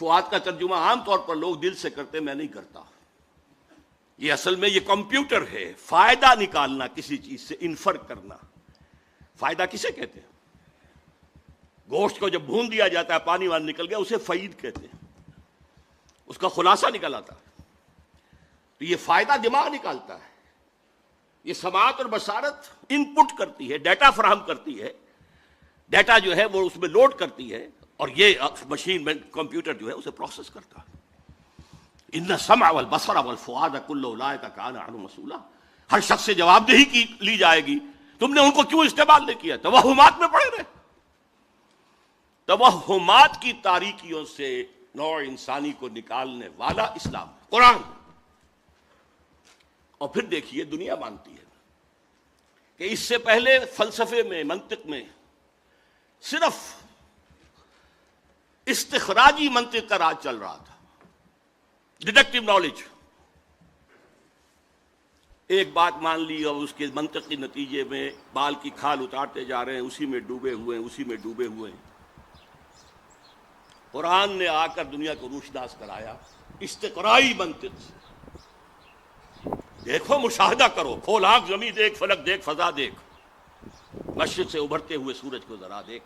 فؤاد کا ترجمہ عام طور پر لوگ دل سے کرتے، میں نہیں کرتا. یہ اصل میں یہ کمپیوٹر ہے. فائدہ نکالنا کسی چیز سے، انفر کرنا. فائدہ کسے کہتے ہیں؟ گوشت کو جب بھون دیا جاتا ہے، پانی وان نکل گیا، اسے فعید کہتے ہیں. اس کا خلاصہ نکل آتا ہے. تو یہ فائدہ دماغ نکالتا ہے. یہ سماعت اور بصارت ان پٹ کرتی ہے، ڈیٹا فراہم کرتی ہے. ڈیٹا جو ہے وہ اس میں لوڈ کرتی ہے، اور یہ مشین میں کمپیوٹر جو ہے اسے پروسیس کرتا ہے. ان السمع والبصر والفؤاد کل اولئک کان عنہ مسئولا. ہر شخص سے جواب دہی کی لی جائے گی. تم نے ان کو کیوں استعمال نہیں کیا؟ توہمات میں پڑے رہے. توہمات کی تاریکیوں سے نوع انسانی کو نکالنے والا اسلام، قرآن. اور پھر دیکھیے دنیا مانتی ہے کہ اس سے پہلے فلسفے میں، منطق میں صرف استخراجی منطق کا راج چل رہا تھا، ڈیڈکٹیو نالج. ایک بات مان لی اور اس کے منطقی نتیجے میں بال کی کھال اتارتے جا رہے ہیں، اسی میں ڈوبے ہوئے ہیں، اسی میں ڈوبے ہوئے ہیں. قرآن نے آ کر دنیا کو روشناس کرایا استقرائی منطق سے. دیکھو، مشاہدہ کرو، کھول آنکھ، زمین دیکھ، فلک دیکھ، فضا دیکھ، مشرق سے ابھرتے ہوئے سورج کو ذرا دیکھ.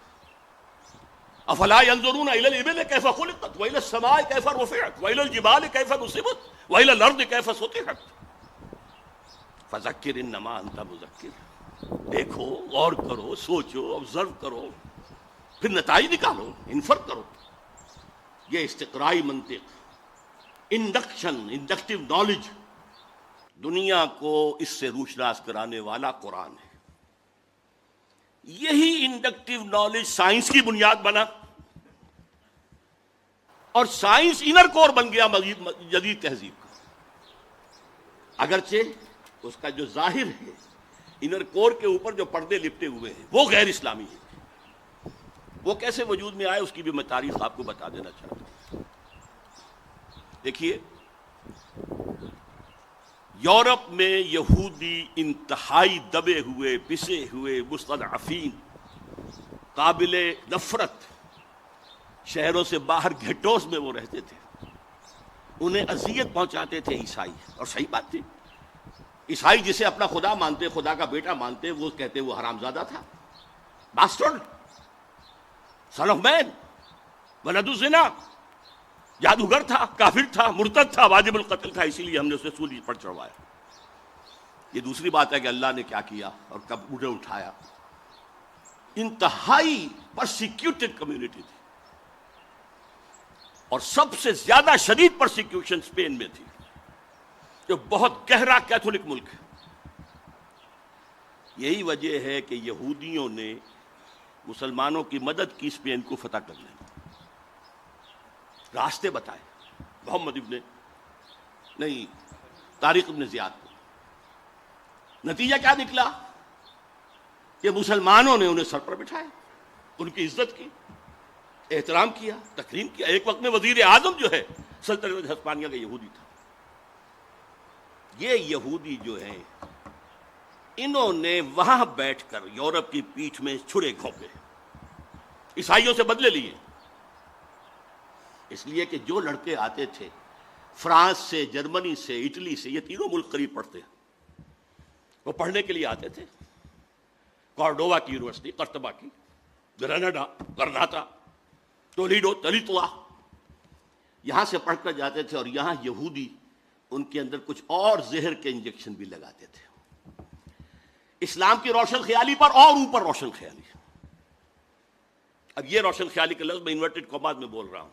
افلا ينظرون الى الابل كيف خلقت والى السماء كيف رفعت والى الجبال كيف نصبت والى الارض كيف سطحت فذكر انما انت مذکر. دیکھو، غور کرو، سوچو، آبزرو کرو، پھر نتائج نکالو، انفر کرو. یہ استقرائی منطق، انڈکٹیو نالج، دنیا کو اس سے روشناس کرانے والا قرآن ہے. یہی انڈکٹیو نالج سائنس کی بنیاد بنا، اور سائنس انر کور بن گیا جدید تہذیب کا. اگرچہ اس کا جو ظاہر ہے، انر کور کے اوپر جو پردے لپٹے ہوئے ہیں وہ غیر اسلامی ہیں. وہ کیسے وجود میں آئے اس کی بھی میں تاریخ آپ کو بتا دینا چاہتا ہوں. دیکھیے، یورپ میں یہودی انتہائی دبے ہوئے، پسے ہوئے، مستضعفین، قابل نفرت، شہروں سے باہر گھٹوس میں وہ رہتے تھے. انہیں اذیت پہنچاتے تھے عیسائی، اور صحیح بات تھی. عیسائی جسے اپنا خدا مانتے، خدا کا بیٹا مانتے، وہ کہتے وہ حرامزادہ تھا، باسٹرڈ، سن آف مین، ولد الزنا، جادوگر تھا، کافر تھا، مرتد تھا، واجب القتل تھا. اسی لیے ہم نے اسے سولی پر چڑھوایا. یہ دوسری بات ہے کہ اللہ نے کیا کیا اور کب انہیں اٹھایا. انتہائی پرسیکیوٹڈ کمیونٹی تھی، اور سب سے زیادہ شدید پرسیکیوشن اسپین میں تھی، جو بہت گہرا کیتھولک ملک ہے. یہی وجہ ہے کہ یہودیوں نے مسلمانوں کی مدد کی اسپین کو فتح کرنے میں، راستے بتائے محمد طارق ابن زیاد کو. نتیجہ کیا نکلا کہ مسلمانوں نے انہیں سر پر بٹھایا، ان کی عزت کی، احترام کیا، تکریم کیا. ایک وقت میں وزیر اعظم جو ہے سلطنت ہسپانیہ کا یہودی تھا. یہ یہودی جو ہیں، انہوں نے وہاں بیٹھ کر یورپ کی پیٹھ میں چھڑے گھونپے، عیسائیوں سے بدلے لیے. اس لیے کہ جو لڑکے آتے تھے فرانس سے، جرمنی سے، اٹلی سے، یہ تینوں ملک قریب پڑتے ہیں، وہ پڑھنے کے لیے آتے تھے. کارڈووا کی یونیورسٹی، قرطبہ کی، گرناڈا، کرناٹا، تولیڈو، تلیتوا، یہاں سے پڑھ کر جاتے تھے. اور یہاں یہودی ان کے اندر کچھ اور زہر کے انجیکشن بھی لگاتے تھے، اسلام کی روشن خیالی پر اور اوپر روشن خیالی. اب یہ روشن خیالی کا لفظ میں انورٹڈ کاماز میں بول رہا ہوں.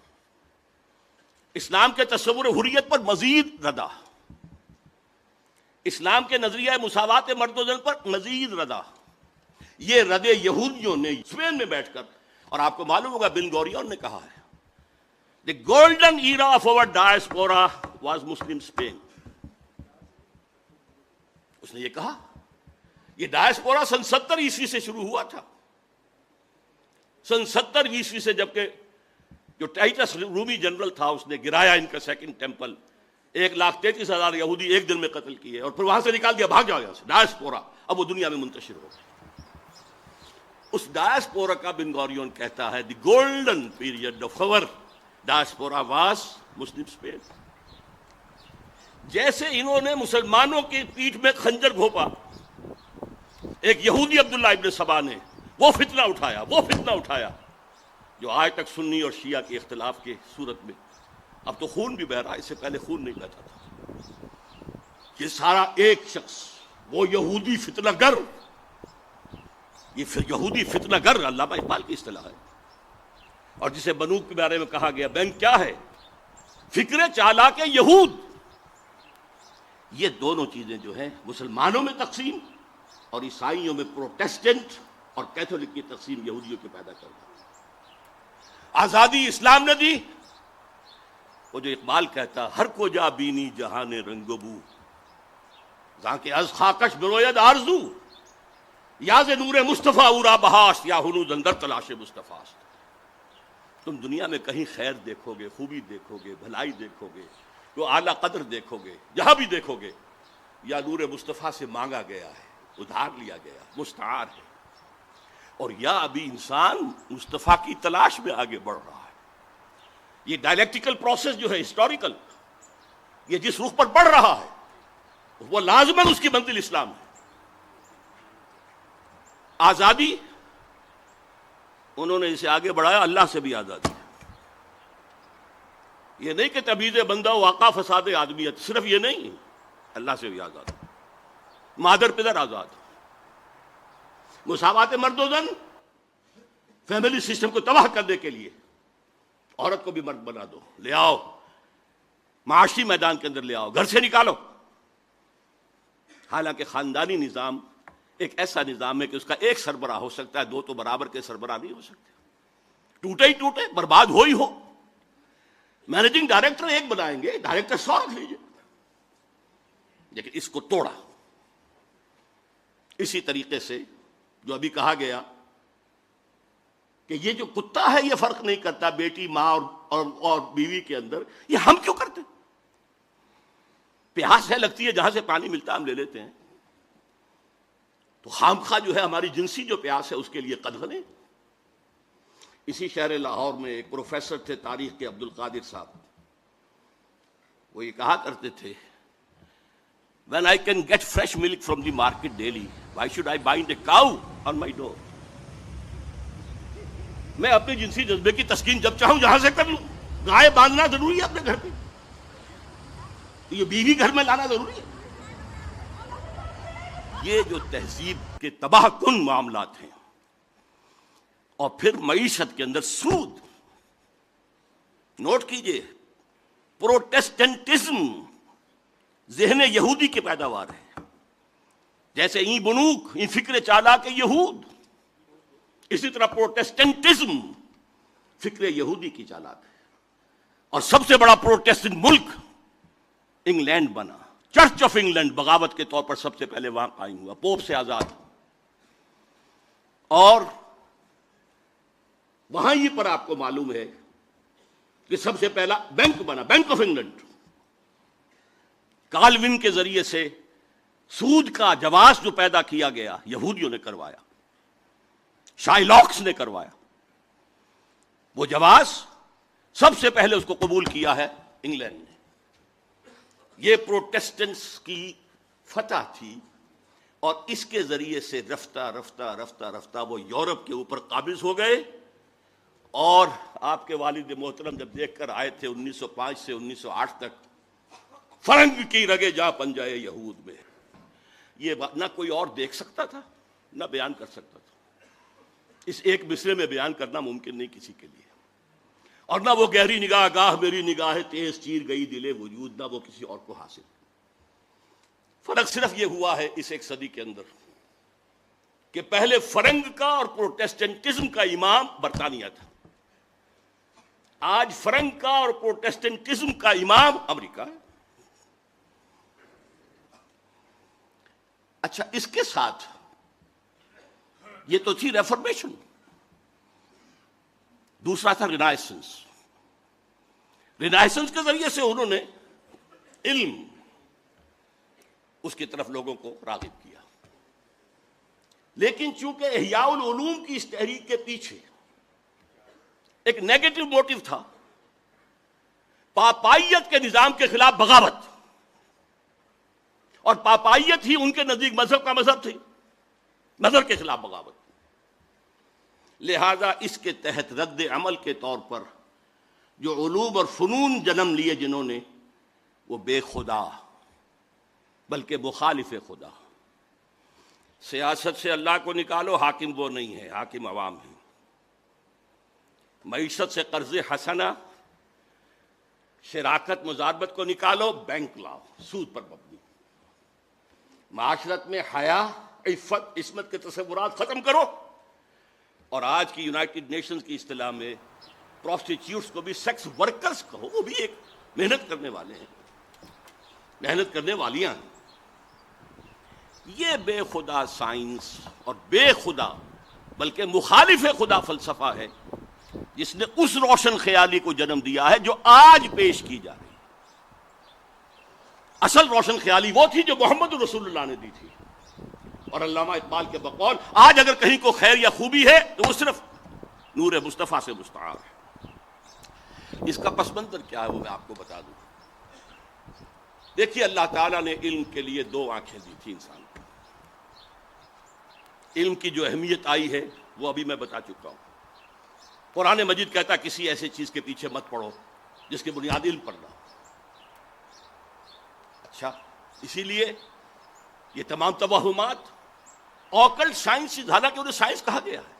اسلام کے تصور حریت پر مزید ردا، اسلام کے نظریہ مساوات مرد و زن پر مزید ردا. یہ ردے یہودیوں نے اسپین میں بیٹھ کر، اور آپ کو معلوم ہوگا بن گوریون نے کہا ہے the golden era of our diaspora was Muslim Spain. اس نے یہ کہا، یہ ڈائسپورا سن 70 عیسوی سے شروع ہوا تھا. سن 70 عیسوی سے، جبکہ جو ٹائٹس رومی جنرل تھا اس نے گرایا ان کا سیکنڈ ٹیمپل، 1,33,000 یہودی ایک دن میں قتل کیے، اور پھر وہاں سے نکال دیا، بھاگ جاؤ یہاں سے. ڈائسپورا اب وہ دنیا میں منتشر ہو گیا. اس ڈائسپورا کا بن گوریون کہتا ہے the golden period of our diaspora was Muslim Spain. جیسے انہوں نے مسلمانوں کی پیٹھ میں خنجر گھونپا، ایک یہودی عبداللہ ابن سبا نے وہ فتنہ اٹھایا جو آج تک سنی اور شیعہ کے اختلاف کی صورت میں اب تو خون بھی بہہ رہا ہے، اس سے پہلے خون نہیں بہتا تھا. یہ سارا ایک شخص، وہ یہودی فتنہ گر، یہ یہودی فتنہ گر علامہ اقبال کی اصطلاح ہے، اور جسے بنوک کے بارے میں کہا گیا بینک کیا ہے؟ فکر چالاک یہود. یہ دونوں چیزیں جو ہیں مسلمانوں میں تقسیم اور عیسائیوں میں پروٹیسٹنٹ اور کیتھولک کی تقسیم یہودیوں کے پیدا کر دی. آزادی اسلام نے دی. وہ جو اقبال کہتا ہر کو جا بینی جہان رنگ و بو، جہاں کے از خاکش بروید آرزو، یا ز نور مصطفیٰ اورا بہاشت، یا ہنوز اندر تلاش مصطفیٰ. تم دنیا میں کہیں خیر دیکھو گے، خوبی دیکھو گے، بھلائی دیکھو گے، تو اعلیٰ قدر دیکھو گے، جہاں بھی دیکھو گے یا نور مصطفیٰ سے مانگا گیا ہے، ادھار لیا گیا، مستعار ہے، اور یا ابھی انسان مصطفیٰ کی تلاش میں آگے بڑھ رہا ہے. یہ ڈائلیکٹیکل پروسیس جو ہے ہسٹوریکل، یہ جس رخ پر بڑھ رہا ہے وہ لازماً اس کی منزل اسلام ہے. آزادی انہوں نے اسے آگے بڑھایا اللہ سے بھی آزادی. یہ نہیں کہ تبعیض بندہ و آقا فساد آدمیت، صرف یہ نہیں، اللہ سے بھی آزاد، مادر پدر آزاد، مساوات مرد و زن، فیملی سسٹم کو تباہ کرنے کے لیے عورت کو بھی مرد بنا دو، لے آؤ معاشی میدان کے اندر، لے آؤ گھر سے نکالو. حالانکہ خاندانی نظام ایک ایسا نظام ہے کہ اس کا ایک سربراہ ہو سکتا ہے، دو تو برابر کے سربراہ نہیں ہو سکتے. ٹوٹے ہی ٹوٹے، برباد ہو ہی ہو. مینیجنگ ڈائریکٹر ایک بنائیں گے، ڈائریکٹر 100 رکھ لیجیے، لیکن اس کو توڑا. اسی طریقے سے جو ابھی کہا گیا کہ یہ جو کتا ہے یہ فرق نہیں کرتا بیٹی ماں اور بیوی کے اندر، یہ ہم کیوں کرتے؟ پیاس ہے لگتی ہے، جہاں سے پانی ملتا ہے ہم لے لیتے ہیں، تو خامخواہ جو ہے ہماری جنسی جو پیاس ہے اس کے لیے قدغن ہے. اسی شہر لاہور میں ایک پروفیسر تھے تاریخ کے عبد القادر صاحب، وہ یہ کہا کرتے تھے when I can get fresh milk from the market daily, why should I bind a cow on my door? میں اپنے جنسی جذبے کی تسکین جب چاہوں جہاں سے کر لوں. گائے باندھنا ضروری ہے اپنے گھر پہ، یہ بیوی گھر میں لانا ضروری ہے. یہ جو تہذیب کے تباہ کن معاملات ہیں، اور پھر معیشت کے اندر سود. نوٹ کیجئے، پروٹیسٹنٹزم ذہن یہودی کی پیداوار ہے. جیسے این بنوک، این فکر چالاک یہود، اسی طرح پروٹیسٹنٹزم فکر یہودی کی چالاک ہے. اور سب سے بڑا پروٹیسٹنٹ ملک انگلینڈ بنا. چرچ آف انگلینڈ بغاوت کے طور پر سب سے پہلے وہاں قائم ہوا، پوپ سے آزاد. اور وہاں ہی پر آپ کو معلوم ہے کہ سب سے پہلا بینک بنا، بینک آف انگلینڈ. کالون کے ذریعے سے سود کا جواز جو پیدا کیا گیا یہودیوں نے کروایا، شائلاکس نے کروایا. وہ جواز سب سے پہلے اس کو قبول کیا ہے انگلینڈ نے. یہ پروٹیسٹنٹس کی فتح تھی، اور اس کے ذریعے سے رفتہ رفتہ رفتہ رفتہ وہ یورپ کے اوپر قابض ہو گئے. اور آپ کے والد محترم جب دیکھ کر آئے تھے 1905 سے 1908 تک، فرنگ کی رگے جا پنجائے یہود میں، یہ بات نہ کوئی اور دیکھ سکتا تھا نہ بیان کر سکتا تھا. اس ایک مصرے میں بیان کرنا ممکن نہیں کسی کے لیے. اور نہ وہ گہری نگاہ گاہ میری نگاہ تیز چیر گئی دل وجود، نہ وہ کسی اور کو حاصل. فرق صرف یہ ہوا ہے اس ایک صدی کے اندر کہ پہلے فرنگ کا اور پروٹیسٹنٹزم کا امام برطانیہ تھا، آج فرنگ کا اور پروٹیسٹنٹزم کا امام امریکہ ہے. اچھا، اس کے ساتھ یہ تو تھی ریفارمیشن، دوسرا تھا رینائسنس. رینائسنس کے ذریعے سے انہوں نے علم اس کی طرف لوگوں کو راغب کیا. لیکن چونکہ احیاء العلوم کی اس تحریک کے پیچھے ایک نیگیٹو موٹیو تھا، پاپائیت کے نظام کے خلاف بغاوت، اور پاپائیت ہی ان کے نزدیک مذہب کا مذہب تھی، مذہب کے خلاف بغاوت۔ لہذا اس کے تحت رد عمل کے طور پر جو علوم اور فنون جنم لیے جنہوں نے، وہ بے خدا بلکہ مخالف خدا۔ سیاست سے اللہ کو نکالو، حاکم وہ نہیں ہے، حاکم عوام ہے۔ معیشت سے قرض حسنہ، شراکت مزاربت کو نکالو، بینک لاؤ، سود پر مبنی۔ معاشرت میں حیا، عفت، عصمت کے تصورات ختم کرو، اور آج کی یونائٹڈ نیشنز کی اصطلاح میں پروسٹیٹیوٹس کو بھی سیکس ورکرز کہو، وہ بھی ایک محنت کرنے والے ہیں، محنت کرنے والیاں ہیں۔ یہ بے خدا سائنس اور بے خدا بلکہ مخالف خدا فلسفہ ہے جس نے اس روشن خیالی کو جنم دیا ہے جو آج پیش کی جا رہی ہے۔ اصل روشن خیالی وہ تھی جو محمد رسول اللہ نے دی تھی، اور علامہ اقبال کے بقول آج اگر کہیں کو خیر یا خوبی ہے تو وہ صرف نور مصطفیٰ سے مستعار ہے۔ اس کا پس منظر کیا ہے وہ میں آپ کو بتا دوں۔ دیکھیے، اللہ تعالیٰ نے علم کے لیے دو آنکھیں دی تھی انسان کو۔ علم کی جو اہمیت آئی ہے وہ ابھی میں بتا چکا ہوں۔ قرآن مجید کہتا کسی ایسی چیز کے پیچھے مت پڑو جس کی بنیاد علم پر نہ ہو۔ اچھا، اسی لیے یہ تمام توہمات آکلٹ سائنس، حالانکہ انہیں سائنس کہا گیا ہے،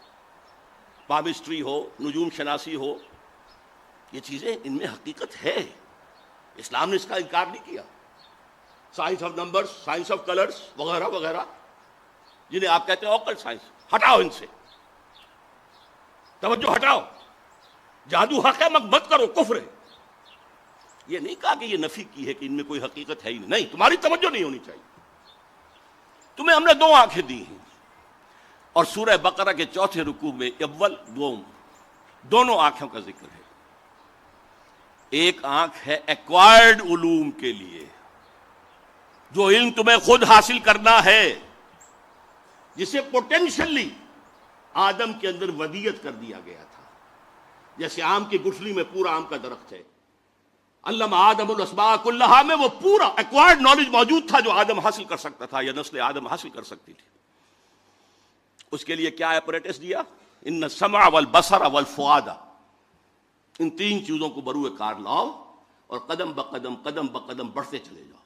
پامسٹری ہو، نجوم شناسی ہو، یہ چیزیں ان میں حقیقت ہے، اسلام نے اس کا انکار نہیں کیا۔ Science of numbers, science of colours وغیرہ وغیرہ جنہیں آپ کہتے ہیں آکلٹ سائنس، ہٹاؤ ان سے، توجہ ہٹاؤ، جادو حق ہے مت کرو، کفر ہے۔ یہ نہیں کہا کہ یہ نفی کی ہے کہ ان میں کوئی حقیقت ہے ہی نہیں، تمہاری توجہ نہیں ہونی چاہیے۔ تمہیں ہم نے دو آنکھیں دی ہیں، اور سورہ بقرہ کے چوتھے رکوع میں اول دوم دونوں آنکھوں کا ذکر ہے۔ ایک آنکھ ہے ایکوائرڈ علوم کے لیے، جو علم تمہیں خود حاصل کرنا ہے، جسے پوٹینشلی آدم کے اندر ودیت کر دیا گیا تھا۔ جیسے آم کی گٹھلی میں پورا آم کا درخت ہے، علم آدم الاسماء کلہا میں وہ پورا ایکوائرڈ نالج موجود تھا جو آدم حاصل کر سکتا تھا یا نسل آدم حاصل کر سکتی تھی۔ اس کے لیے کیا اپریٹس دیا؟ ان السمع والبصر والفؤاد، ان تین چیزوں کو بروئے کار لاؤ اور قدم بقدم بڑھتے چلے جاؤ۔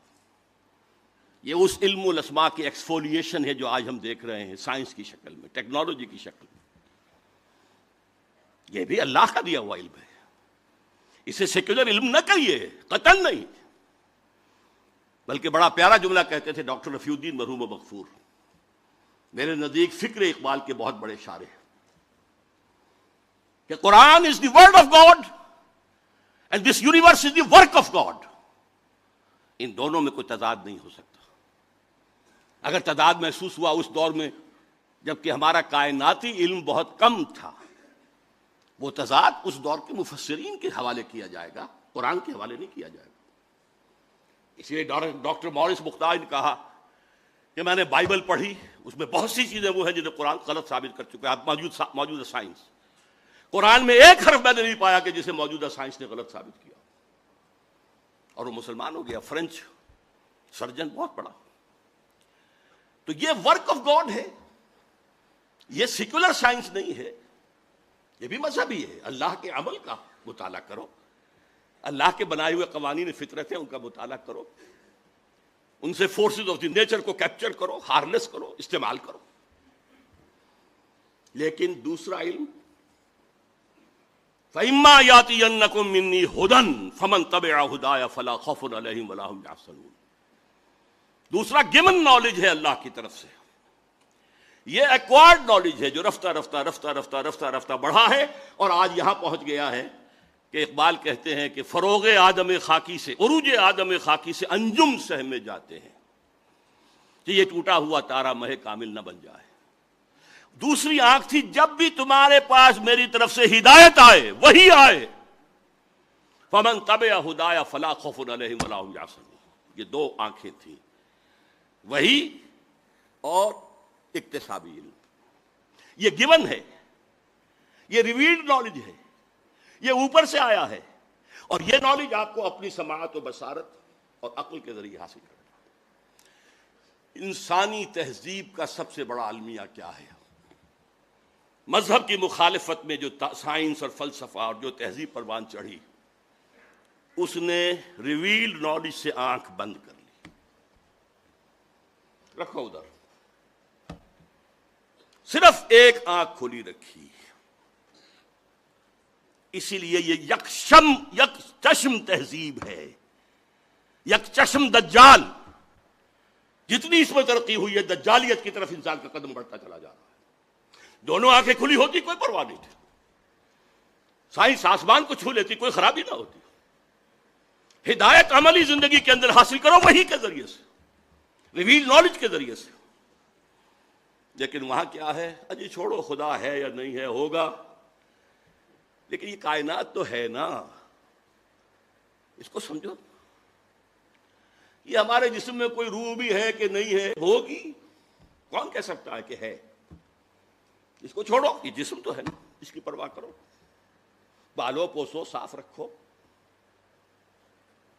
یہ اس علم الاسماء کی ایکسفولیشن ہے جو آج ہم دیکھ رہے ہیں سائنس کی شکل میں، ٹیکنالوجی کی شکل میں۔ یہ بھی اللہ کا دیا ہوا علم ہے، اسے سیکولر علم نہ کہیے، قطعاً نہیں، بلکہ بڑا پیارا جملہ کہتے تھے ڈاکٹر رفیع الدین مرحوم و مغفور، میرے نزدیک فکر اقبال کے بہت بڑے شاعر ہیں، کہ Quran is the word of God and this universe is the work of God. ان دونوں میں کوئی تضاد نہیں ہو سکتا۔ اگر تضاد محسوس ہوا اس دور میں جبکہ ہمارا کائناتی علم بہت کم تھا، وہ تضاد اس دور کے مفسرین کے حوالے کیا جائے گا، قرآن کے حوالے نہیں کیا جائے گا۔ اس لیے ڈاکٹر مورس مختار نے کہا کہ میں نے بائبل پڑھی، اس میں بہت سی چیزیں وہ ہیں جنہیں قرآن غلط ثابت کر چکا ہے، موجودہ سائنس، قرآن میں ایک حرف میں نے نہیں پایا کہ جسے موجودہ سائنس نے غلط ثابت کیا، اور وہ مسلمان ہو گیا، فرینچ سرجن بہت بڑا۔ تو یہ ورک آف گاڈ ہے، یہ سیکولر سائنس نہیں ہے، یہ بھی مذہبی ہے۔ اللہ کے عمل کا مطالعہ کرو، اللہ کے بنائے ہوئے قوانین فطرت ہیں ان کا مطالعہ کرو، ان سے فورسز آف دی نیچر کو کیپچر کرو، ہارنس کرو، استعمال کرو۔ لیکن دوسرا علم، فَإِمَّا يَأْتِيَنَّكُم مِّنِّي هُدًى فَمَن تَبِعَ هُدَايَ فَلَا خَوْفٌ عَلَيْهِمْ وَلَا هُمْ يَحْزَنُونَ۔ دوسرا گیون نالج ہے اللہ کی طرف سے، یہ ایکوائرڈ نالج ہے جو رفتہ رفتہ رفتہ رفتہ رفتہ رفتہ بڑھا ہے، اور آج یہاں پہنچ گیا ہے کہ اقبال کہتے ہیں کہ فروغ آدم خاکی سے، عروج آدم خاکی سے انجم سہمے جاتے ہیں کہ یہ ٹوٹا ہوا تارا مہ کامل نہ بن جائے۔ دوسری آنکھ تھی، جب بھی تمہارے پاس میری طرف سے ہدایت آئے، وہی آئے، فمن تبع ہدایا فلا خوف علیہم ولا هم یحزنون۔ یہ دو آنکھیں تھیں، وہی اور اکتسابی علم۔ یہ گیون ہے، یہ ریویلڈ نالج ہے، یہ اوپر سے آیا ہے، اور یہ نالج آپ کو اپنی سماعت و بصارت اور عقل کے ذریعے حاصل کرنا. انسانی تہذیب کا سب سے بڑا المیہ کیا ہے؟ مذہب کی مخالفت میں جو سائنس اور فلسفہ اور جو تہذیب پروان چڑھی، اس نے ریویلڈ نالج سے آنکھ بند کر لی. رکھو ادھر، صرف ایک آنکھ کھلی رکھی. اسی لیے یہ یک چشم تہذیب ہے، یک چشم دجال. جتنی اس میں ترقی ہوئی ہے، دجالیت کی طرف انسان کا قدم بڑھتا چلا جا رہا ہے. دونوں آنکھیں کھلی ہوتی کوئی پرواہ نہیں تھی، سائنس آسمان کو چھو لیتی، کوئی خرابی نہ ہوتی. ہدایت عملی زندگی کے اندر حاصل کرو وہی کے ذریعے سے، ریویل نالج کے ذریعے سے. لیکن وہاں کیا ہے؟ اجی چھوڑو، خدا ہے یا نہیں ہے، ہوگا. لیکن یہ کائنات تو ہے نا، اس کو سمجھو. یہ ہمارے جسم میں کوئی روح بھی ہے کہ نہیں ہے، ہوگی. کون کہہ سکتا ہے کہ ہے؟ اس کو چھوڑو، یہ جسم تو ہے نا، اس کی پرواہ کرو. بالو پوسو، صاف رکھو.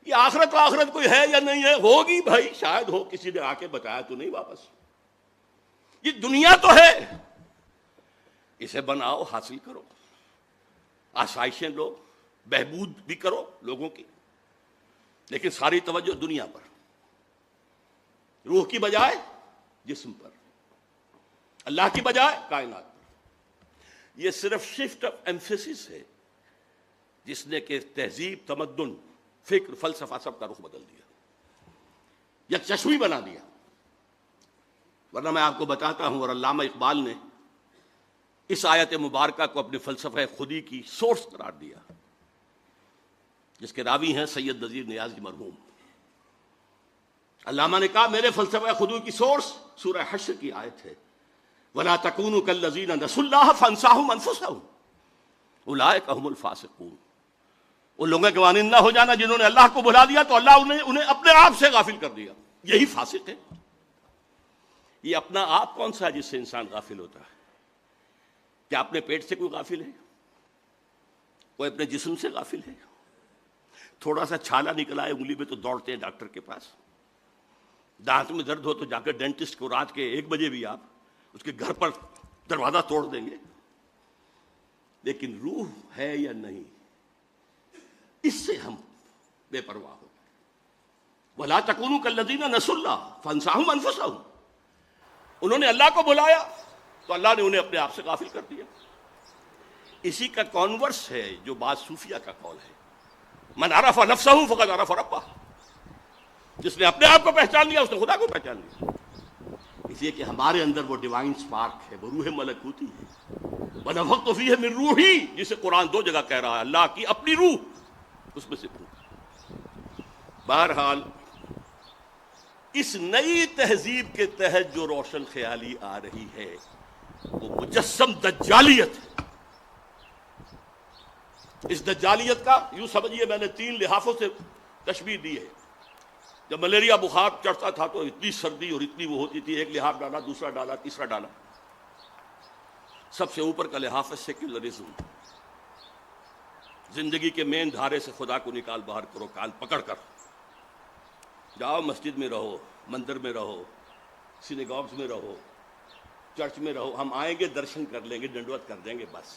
یہ آخرت کوئی ہے یا نہیں ہے، ہوگی بھائی، شاید ہو، کسی نے آ کے بتایا تو نہیں واپس. یہ دنیا تو ہے، اسے بناؤ، حاصل کرو، آسائشیں لو، بہبود بھی کرو لوگوں کی. لیکن ساری توجہ دنیا پر، روح کی بجائے جسم پر، اللہ کی بجائے کائنات پر. یہ صرف شفٹ آف ایمفیسس ہے جس نے کہ تہذیب، تمدن، فکر، فلسفہ سب کا رخ بدل دیا، یک چشمی بنا دیا. ورنہ میں آپ کو بتاتا ہوں، اور علامہ اقبال نے اس آیت مبارکہ کو اپنے فلسفہ خودی کی سورس قرار دیا، جس کے راوی ہیں سید نذیر نیازی مرحوم. علامہ نے کہا میرے فلسفہ خودی کی سورس سورہ حشر کی آیت ہے، وَلَا تَكُونُوا كَالَّذِينَ نَسُوا اللَّهَ فَأَنسَاهُمْ أَنفُسَهُمْ أُولَٰئِكَ هُمُ الْفَاسِقُونَ. ان لوگوں کے مانند نہ ہو جانا جنہوں نے اللہ کو بھلا دیا تو اللہ انہیں اپنے آپ سے غافل کر دیا. یہی فاسق ہے. یہ اپنا آپ کون سا ہے جس سے انسان غافل ہوتا ہے؟ کیا اپنے پیٹ سے کوئی غافل ہے؟ کوئی اپنے جسم سے غافل ہے؟ تھوڑا سا چھالا نکلا ہے انگلی میں تو دوڑتے ہیں ڈاکٹر کے پاس. دانت میں درد ہو تو جا کر ڈینٹسٹ کو رات کے 1 بجے بھی آپ اس کے گھر پر دروازہ توڑ دیں گے. لیکن روح ہے یا نہیں، اس سے ہم بے پرواہ ہو. وَلَا تَكُونُوا كَالَّذِينَ نَسُوا اللَّهَ فَأَنسَاهُمْ أَنفُسَهُمْ. انہوں نے اللہ کو بلایا تو اللہ نے انہیں اپنے آپ سے غافل کر دیا. اسی کا کانورس ہے جو بعض صوفیہ کا قول ہے، من عرف نفسه فقد عرف ربہ. جس نے اپنے آپ کو پہچان لیا اس نے خدا کو پہچان لیا. اس لیے کہ ہمارے اندر وہ ڈیوائن سپارک ہے، وہ روح ملکوتی ہے. وَنَفَخْتُ فِيهِ مِن رُوحِي، جسے قرآن 2 جگہ کہہ رہا ہے، اللہ کی اپنی روح اس میں سے پھونک. بہرحال اس نئی تہذیب کے تحت جو روشن خیالی آ رہی ہے وہ مجسم دجالیت ہے. اس دجالیت کا یوں سمجھیے، میں نے 3 لحافوں سے تشبیہ دی ہے. جب ملیریا بخار چڑھتا تھا تو اتنی سردی اور اتنی وہ ہوتی تھی، ایک لحاف ڈالا، دوسرا ڈالا، تیسرا ڈالا. سب سے اوپر کا لحاف ہے سیکولرزم. زندگی کے مین دھارے سے خدا کو نکال باہر کرو، کال پکڑ کر جاؤ. مسجد میں رہو، مندر میں رہو، سینیگاگز میں رہو، چرچ میں رہو، ہم آئیں گے، درشن کر لیں گے، ڈنڈوت کر دیں گے، بس.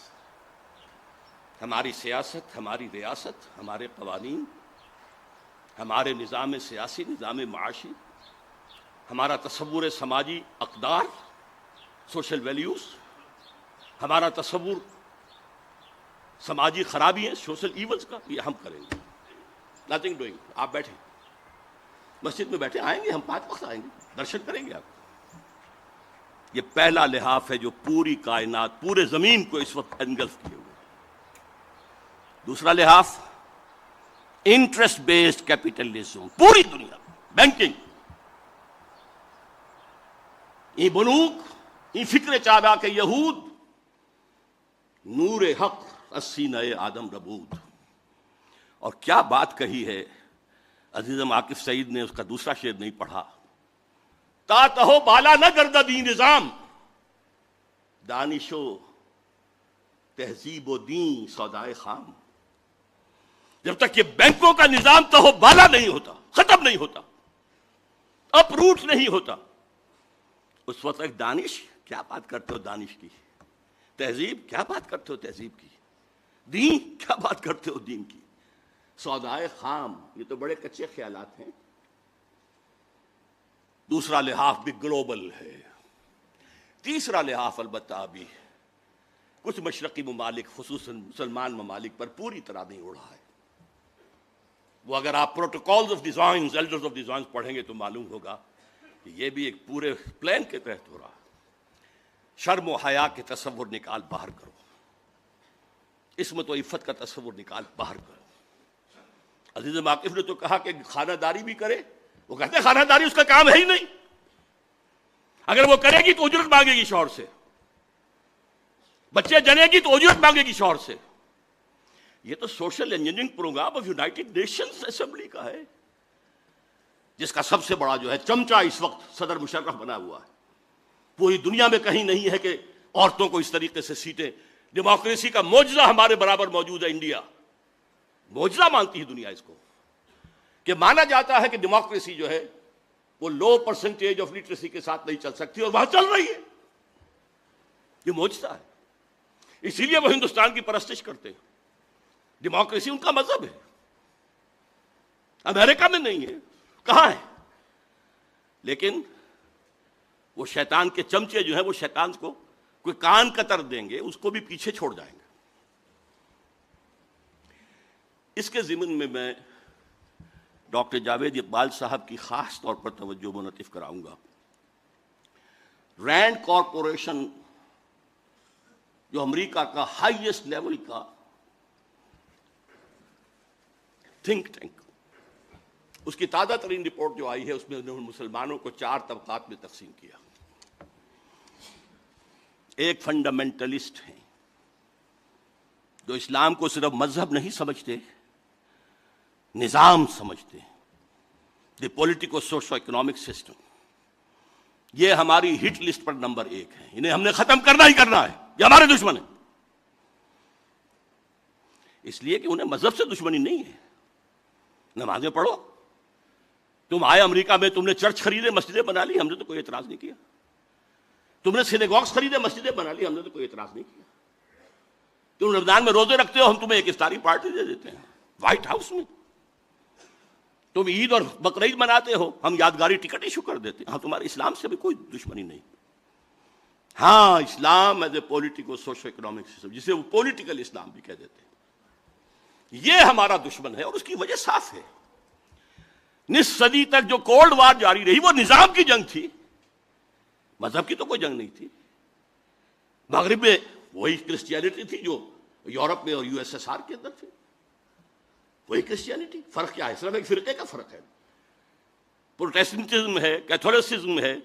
ہماری سیاست، ہماری ریاست، ہمارے قوانین، ہمارے نظام سیاسی، نظام معاشی، ہمارا تصور سماجی اقدار، سوشل ویلیوز، ہمارا تصور سماجی خرابی ہے، سوشل ایونز کا، یہ ہم کریں گے. Nothing doing. آپ بیٹھیں مسجد میں، بیٹھے، آئیں گے ہم 5 وقت آئیں گے، درشن کریں گے آپ. یہ پہلا لحاف ہے جو پوری کائنات، پورے زمین کو اس وقت انگلف کیے ہوئے. دوسرا لحاف انٹرسٹ بیسڈ کیپیٹلزم. پوری دنیا بینکنگ، یہ بنوک، یہ فکر چابا کے یہود، نور حق السینہ آدم ربود. اور کیا بات کہی ہے عزیزم عاکف سعید نے، اس کا دوسرا شعر نہیں پڑھا. تا تہو بالا نہ گردہ دین نظام، دانش و تہذیب و دین سودائے خام. جب تک یہ بینکوں کا نظام تو بالا نہیں ہوتا، ختم نہیں ہوتا، اپروٹ نہیں ہوتا، اس وقت ایک دانش، کیا بات کرتے ہو دانش کی، تہذیب کیا بات کرتے ہو تہذیب کی، دین کیا بات کرتے ہو دین کی، سودائے خام، یہ تو بڑے کچے خیالات ہیں۔ دوسرا لحاظ بھی گلوبل ہے، تیسرا لحاظ البتہ ابھی کچھ مشرقی ممالک خصوصاً مسلمان ممالک پر پوری طرح نہیں اڑا ہے۔ وہ اگر آپ protocols of designs, elders of designs پڑھیں گے تو معلوم ہوگا کہ یہ بھی ایک پورے پلان کے تحت ہو رہا ہے۔ شرم و حیا کے تصور نکال باہر کرو، عصمت و عفت کا تصور نکال باہر کرو۔ عزیز واقف نے تو کہا کہ خانہ داری بھی کرے، وہ کہتے ہیں خانہ داری اس کا کام ہے ہی نہیں، اگر وہ کرے گی تو اجرت مانگے گی شوہر سے، بچے جنے گی تو اجرت مانگے گی شوہر سے۔ یہ تو social engineering program of United Nations assembly کا ہے، جس کا سب سے بڑا جو ہے چمچہ اس وقت صدر مشرف بنا ہوا ہے۔ پوری دنیا میں کہیں نہیں ہے کہ عورتوں کو اس طریقے سے سیٹیں، ڈیموکریسی کا معجزہ ہمارے برابر موجود ہے انڈیا، معجزہ مانتی ہے دنیا اس کو، کہ مانا جاتا ہے کہ ڈیموکریسی جو ہے وہ لو پرسنٹیج آف لٹریسی کے ساتھ نہیں چل سکتی، اور وہاں چل رہی ہے، یہ معجزہ ہے۔ اسی لیے وہ ہندوستان کی پرستش کرتے ہیں، ڈیموکریسی ان کا مذہب ہے، امریکہ میں نہیں ہے، کہاں ہے؟ لیکن وہ شیطان کے چمچے جو ہیں وہ شیطان کو کوئی کان قطر دیں گے، اس کو بھی پیچھے چھوڑ جائیں گے۔ اس کے ضمن میں ڈاکٹر جاوید اقبال صاحب کی خاص طور پر توجہ منعطف کراؤں گا۔ رینڈ کارپوریشن جو امریکہ کا ہائیسٹ لیول کا تھنک ٹینک، اس کی تازہ ترین رپورٹ جو آئی ہے اس میں انہوں نے مسلمانوں کو 4 طبقات میں تقسیم کیا۔ ایک فنڈامنٹلسٹ ہیں جو اسلام کو صرف مذہب نہیں سمجھتے، نظام سمجھتے ہیں، دی پولیٹیکو سوشو اکنامک سسٹم۔ یہ ہماری ہٹ لسٹ پر نمبر 1 ہے، انہیں ہم نے ختم کرنا ہی کرنا ہے، یہ ہمارے دشمن ہیں۔ اس لیے کہ انہیں مذہب سے دشمنی نہیں ہے، نمازیں پڑھو، تم آئے امریکہ میں، تم نے چرچ خریدے، مسجدیں بنا لی، ہم نے تو کوئی اعتراض نہیں کیا، تم نے سینیگوگز خریدے، مسجدیں بنا لی، ہم نے تو کوئی اعتراض نہیں کیا، تم رمضان میں روزے رکھتے ہو، ہم تمہیں ایک افطاری پارٹی دے دیتے ہیں وائٹ ہاؤس میں، تم عید اور بقرعید مناتے ہو، ہم یادگاری ٹکٹ ایشو کر دیتے ہیں۔ ہاں، تمہارے اسلام سے بھی کوئی دشمنی نہیں۔ ہاں، Islam as a politico socio economic system, جسے وہ پولیٹیکل اسلام بھی کہہ دیتے ہیں، یہ ہمارا دشمن ہے، اور اس کی وجہ صاف ہے۔ نصف صدی تک جو کولڈ وار جاری رہی وہ نظام کی جنگ تھی، مذہب کی تو کوئی جنگ نہیں تھی۔ مغرب میں وہی کرسچینٹی تھی جو یورپ میں اور یو ایس ایس آر کے اندر تھی، وہی کرسچینٹی۔ فرق کیا ہے؟ صرف ایک فرقے کا فرق ہے، پروٹیسٹنٹزم ہے، کیتھولسزم ہے،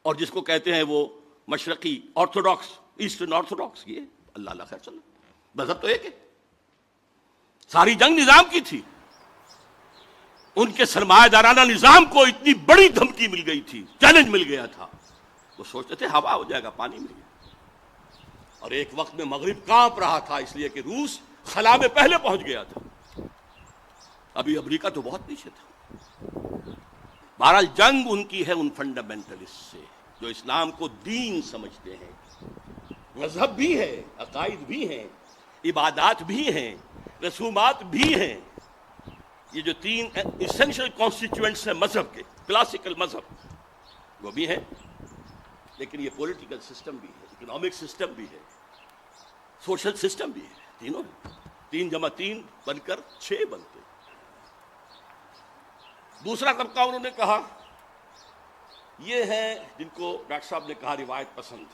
اور جس کو کہتے ہیں وہ مشرقی آرتھوڈاکس، ایسٹرن آرتھوڈاکس، یہ اللہ اللہ خیر چلو، مذہب تو ایک ہے۔ ساری جنگ نظام کی تھی، ان کے سرمایہ دارانہ نظام کو اتنی بڑی دھمکی مل گئی تھی، چیلنج مل گیا تھا، وہ سوچتے تھے ہوا ہو جائے گا، پانی مل گیا، اور ایک وقت میں مغرب کانپ رہا تھا، اس لیے کہ روس خلا میں پہلے پہنچ گیا تھا، ابھی امریکہ تو بہت پیچھے تھا۔ بہرحال جنگ ان کی ہے ان فنڈامنٹلسٹ سے جو اسلام کو دین سمجھتے ہیں، مذہب بھی ہے، عقائد بھی ہیں، عبادات بھی ہیں، رسومات بھی ہیں، یہ جو 3 ایسنشل کانسٹیٹیوئنٹس ہیں مذہب کے، کلاسیکل مذہب وہ بھی ہیں، لیکن یہ پولیٹیکل سسٹم بھی ہے، اکنامک سسٹم بھی ہے، سوشل سسٹم بھی ہے، تینوں ہیں۔ 3 جمع 3 بن کر 6 بنتے۔ دوسرا طبقہ انہوں نے کہا یہ ہے جن کو ڈاکٹر صاحب نے کہا روایت پسند۔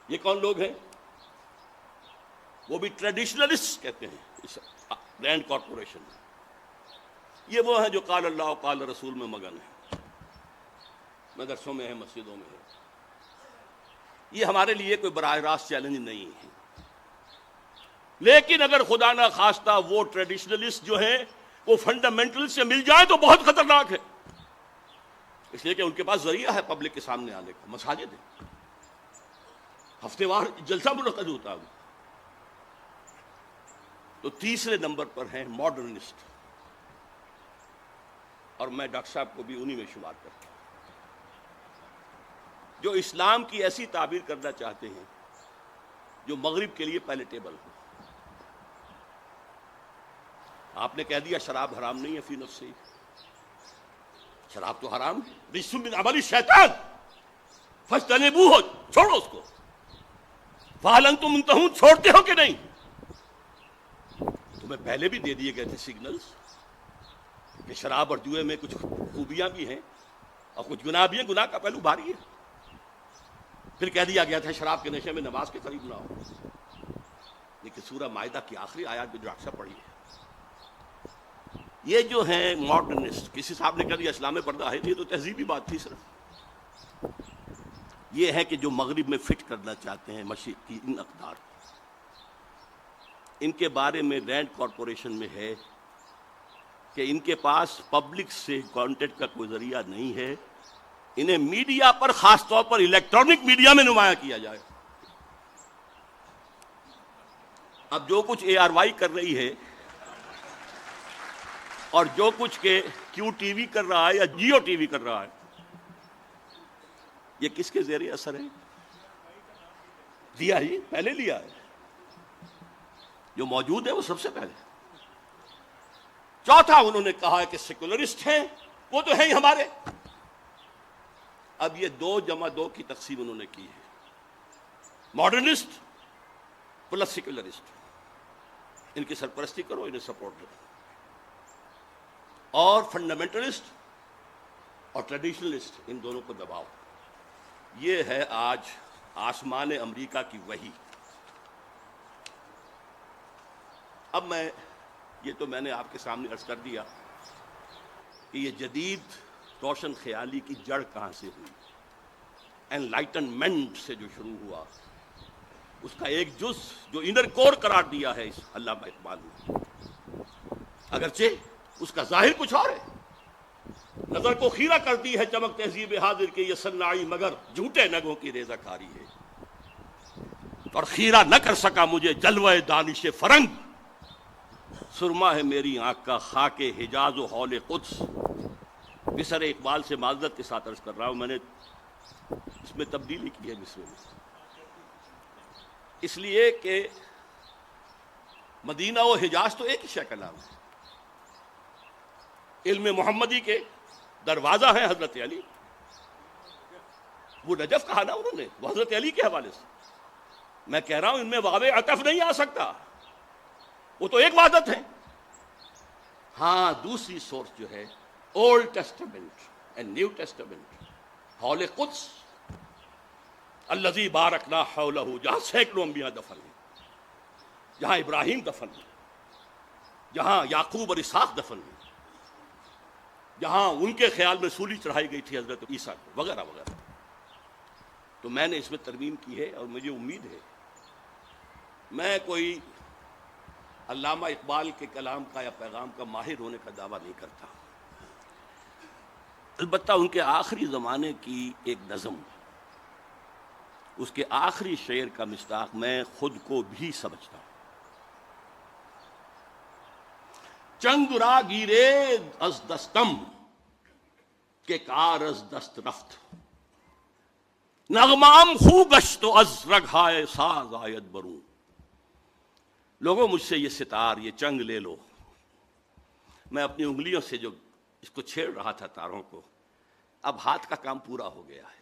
یہ کون لوگ ہیں؟ وہ بھی ٹریڈیشنلسٹ کہتے ہیں اس رینڈ کارپوریشن میں۔ یہ وہ ہیں جو قال اللہ و قال رسول میں مگن ہیں، مدرسوں میں ہیں، مسجدوں میں ہیں۔ یہ ہمارے لیے کوئی براہ راست چیلنج نہیں ہے، لیکن اگر خدا نہ خواستہ وہ ٹریڈیشنلسٹ جو ہیں وہ فنڈامنٹل سے مل جائیں تو بہت خطرناک ہے، اس لیے کہ ان کے پاس ذریعہ ہے پبلک کے سامنے آنے کا، مساجد ہے، ہفتے وار جلسہ منعقد ہوتا ہے، تو تو تیسرے نمبر پر ہیں ماڈرنسٹ، اور میں ڈاکٹر صاحب کو بھی انہی میں شمار کرتا ہوں، جو اسلام کی ایسی تعبیر کرنا چاہتے ہیں جو مغرب کے لیے پیلیٹیبل ہو۔ آپ نے کہہ دیا شراب حرام نہیں ہے فی نفس سے، شراب تو حرام ہے، رجس من عمل الشیطان فاجتنبوہ، چھوڑو اس کو، فہل انتم منتہون، چھوڑتے ہو کہ نہیں؟ تمہیں پہلے بھی دے دیے گئے تھے سگنلز کہ شراب اور جوئے میں کچھ خوبیاں بھی ہیں اور کچھ گناہ بھی ہیں، گناہ کا پہلو بھاری ہے۔ پھر کہہ دیا گیا تھا شراب کے نشے میں نماز کے قریب نہ ہو، لیکن سورہ مائدہ کی آخری آیات بھی جو اکثر پڑھی ہے، یہ جو ہیں ماڈرنسٹ، کسی صاحب نے کہہ دیا اسلام میں پردہ ہے، یہ تو تہذیبی بات تھی صرف، یہ ہے کہ جو مغرب میں فٹ کرنا چاہتے ہیں مشرق کی ان اقدار، ان کے بارے میں رینڈ کارپوریشن میں ہے کہ ان کے پاس پبلک سے کانٹیکٹ کا کوئی ذریعہ نہیں ہے، انہیں میڈیا پر، خاص طور پر الیکٹرانک میڈیا میں نمایاں کیا جائے۔ اب جو کچھ اے آر وائی کر رہی ہے اور جو کچھ کہ کیو ٹی وی کر رہا ہے یا جیو ٹی وی کر رہا ہے، یہ کس کے زیر اثر ہے؟ لیا ہی پہلے لیا ہے، جو موجود ہے وہ سب سے پہلے۔ چوتھا انہوں نے کہا ہے کہ سیکولرسٹ ہیں، وہ تو ہیں ہی ہمارے۔ اب یہ 2+2 کی تقسیم انہوں نے کی ہے، ماڈرنسٹ پلس سیکولرسٹ، ان کی سرپرستی کرو، انہیں سپورٹ دو، اور فنڈامنٹلسٹ اور ٹریڈیشنلسٹ، ان دونوں کو دباؤ۔ یہ ہے آج آسمان امریکہ کی وحی۔ اب یہ تو میں نے آپ کے سامنے عرض کر دیا کہ یہ جدید روشن خیالی کی جڑ کہاں سے ہوئی، انلائٹنمنٹ سے جو شروع ہوا، اس کا ایک جز جو انر کور قرار دیا ہے اس علامہ اقبال نے، اگرچہ اس کا ظاہر کچھ اور ہے، نظر کو خیرہ کرتی ہے چمک تہذیب حاضر کے یہ صناعی، مگر جھوٹے نگوں کی ریزہ کاری ہے، اور خیرہ نہ کر سکا مجھے جلوہ دانش فرنگ، سرما ہے میری آنکھ کا خاک حجاز و حول قدس۔ مصر اقبال سے معذرت کے ساتھ عرض کر رہا ہوں، میں نے اس میں تبدیلی کی ہے مصر میں، اس لیے کہ مدینہ و حجاز تو ایک ہی شے کا نام ہے، علم محمدی کے دروازہ ہیں حضرت علی، وہ نجف کہا نا انہوں نے، وہ حضرت علی کے حوالے سے۔ میں کہہ رہا ہوں ان میں واو عطف نہیں آ سکتا، وہ تو ایک وحدت ہے۔ ہاں دوسری سورس جو ہے old testament and new testament, حول قدس الذی بارکنا حولہ، جہاں سینکڑوں انبیاء دفن ہیں، جہاں ابراہیم دفن ہیں، جہاں یعقوب اور اسحاق دفن ہیں، جہاں ان کے خیال میں سولی چڑھائی گئی تھی حضرت عیسیٰ کو، وغیرہ وغیرہ۔ تو میں نے اس میں ترمیم کی ہے، اور مجھے امید ہے میں کوئی علامہ اقبال کے کلام کا یا پیغام کا ماہر ہونے کا دعویٰ نہیں کرتا، البتہ ان کے آخری زمانے کی ایک نظم، اس کے آخری شعر کا مصداق میں خود کو بھی سمجھتا ہوں۔ چنگ را گیرے از دستم کہ کار از دست رفت، نغمام خو گشت و از رگھائے ساز آید برون۔ لوگوں مجھ سے یہ ستار، یہ چنگ لے لو، میں اپنی انگلیوں سے جو اس کو چھیڑ رہا تھا تاروں کو، اب ہاتھ کا کام پورا ہو گیا ہے،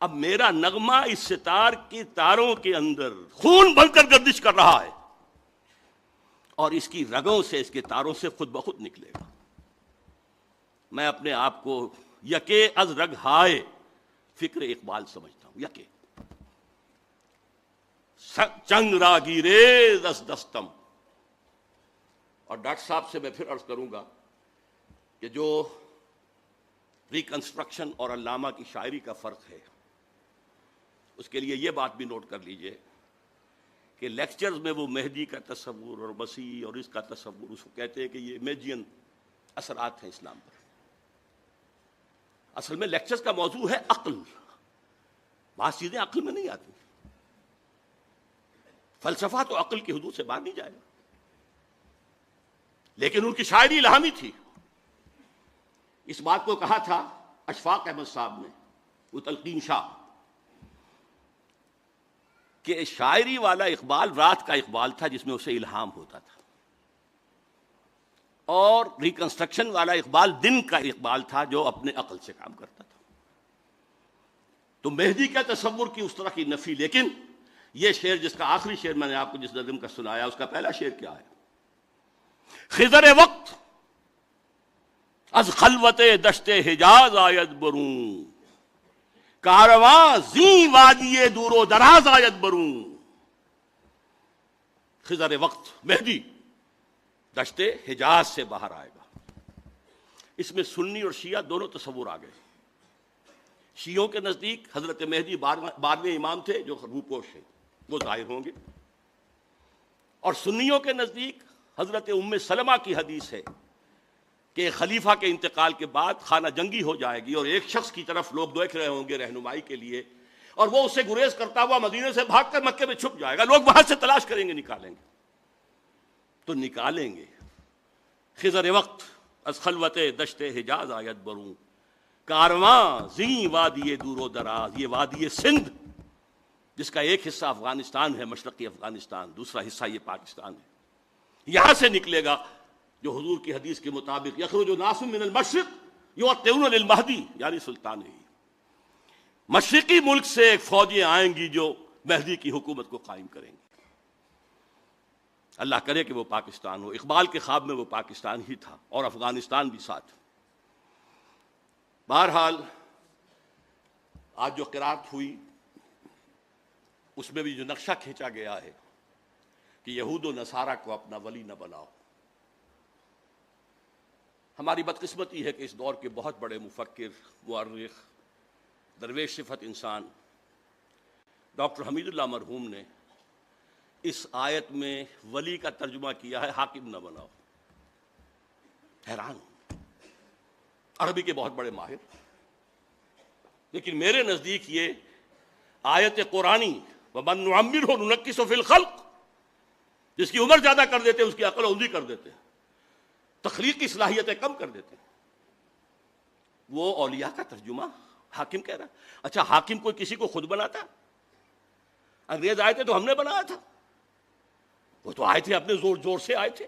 اب میرا نغمہ اس ستار کے تاروں کے اندر خون بن کر گردش کر رہا ہے، اور اس کی رگوں سے، اس کے تاروں سے خود بخود نکلے گا۔ میں اپنے آپ کو یکے از رگ ہائے فکر اقبال سمجھتا ہوں، یکے چنگ را گیریز از دستم۔ اور ڈاکٹر صاحب سے میں پھر عرض کروں گا کہ جو ریکنسٹرکشن اور علامہ کی شاعری کا فرق ہے، اس کے لیے یہ بات بھی نوٹ کر لیجئے کہ لیکچرز میں وہ مہدی کا تصور اور مسیح اور اس کا تصور، اس کو کہتے ہیں کہ یہ امیجین اثرات ہیں اسلام پر۔ اصل میں لیکچرز کا موضوع ہے عقل، بعض چیزیں عقل میں نہیں آتی، فلسفہ تو عقل کی حدود سے باہر نہیں جائے گا، لیکن ان کی شاعری الہامی تھی. اس بات کو کہا تھا اشفاق احمد صاحب نے، وہ تلقین شاہ، کہ شاعری والا اقبال رات کا اقبال تھا جس میں اسے الہام ہوتا تھا، اور ریکنسٹرکشن والا اقبال دن کا اقبال تھا جو اپنے عقل سے کام کرتا تھا. تو مہدی کا تصور کی اس طرح کی نفی. لیکن یہ شعر جس کا آخری شعر میں نے آپ کو جس نظم کا سنایا، اس کا پہلا شعر کیا ہے؟ خضر وقت از خلوت دشت حجاز آید برون، کارواں زیں وادی دور و دراز آید برون. خضر وقت مہدی دشت حجاز سے باہر آئے گا. اس میں سنی اور شیعہ دونوں تصور آ گئے. شیعوں کے نزدیک حضرت مہدی 12ویں امام تھے جو روپوش ہیں، وہ ظاہر ہوں گے، اور سنیوں کے نزدیک حضرت ام سلمہ کی حدیث ہے کہ خلیفہ کے انتقال کے بعد خانہ جنگی ہو جائے گی، اور ایک شخص کی طرف لوگ دیکھ رہے ہوں گے رہنمائی کے لیے، اور وہ اسے گریز کرتا ہوا مدینے سے بھاگ کر مکے میں چھپ جائے گا. لوگ وہاں سے تلاش کریں گے، نکالیں گے تو نکالیں گے. خضر وقت از خلوت دشت حجاز آید برون، کارواں زیں وادی دور و دراز. یہ وادی سندھ جس کا ایک حصہ افغانستان ہے، مشرقی افغانستان، دوسرا حصہ یہ پاکستان ہے، یہاں سے نکلے گا جو حضور کی حدیث کے مطابق یخرج ناس من المشرق یوطئون للمہدی، یعنی سلطان ہی. مشرقی ملک سے ایک فوجیں آئیں گی جو مہدی کی حکومت کو قائم کریں گی. اللہ کرے کہ وہ پاکستان ہو. اقبال کے خواب میں وہ پاکستان ہی تھا اور افغانستان بھی ساتھ. بہرحال آج جو قرات ہوئی اس میں بھی جو نقشہ کھینچا گیا ہے کہ یہود و نصارہ کو اپنا ولی نہ بناؤ. ہماری بدقسمتی ہے کہ اس دور کے بہت بڑے مفکر، مؤرخ، درویش صفت انسان ڈاکٹر حمید اللہ مرحوم نے اس آیت میں ولی کا ترجمہ کیا ہے حاکم نہ بناؤ. حیران، عربی کے بہت بڑے ماہر، لیکن میرے نزدیک یہ آیت قرآنی وَمَن نُعَمِّرْهُ نُنَكِّسُ فِي الْخَلْقِ، جس کی عمر زیادہ کر دیتے ہیں اس کی عقل اوندی کر دیتے ہیں، تخلیقی صلاحیتیں کم کر دیتے ہیں. وہ اولیاء کا ترجمہ حاکم کہہ رہا. اچھا حاکم کوئی کسی کو خود بناتا؟ انگریز آئے تھے تو ہم نے بنایا تھا؟ وہ تو آئے تھے اپنے زور زور سے آئے تھے.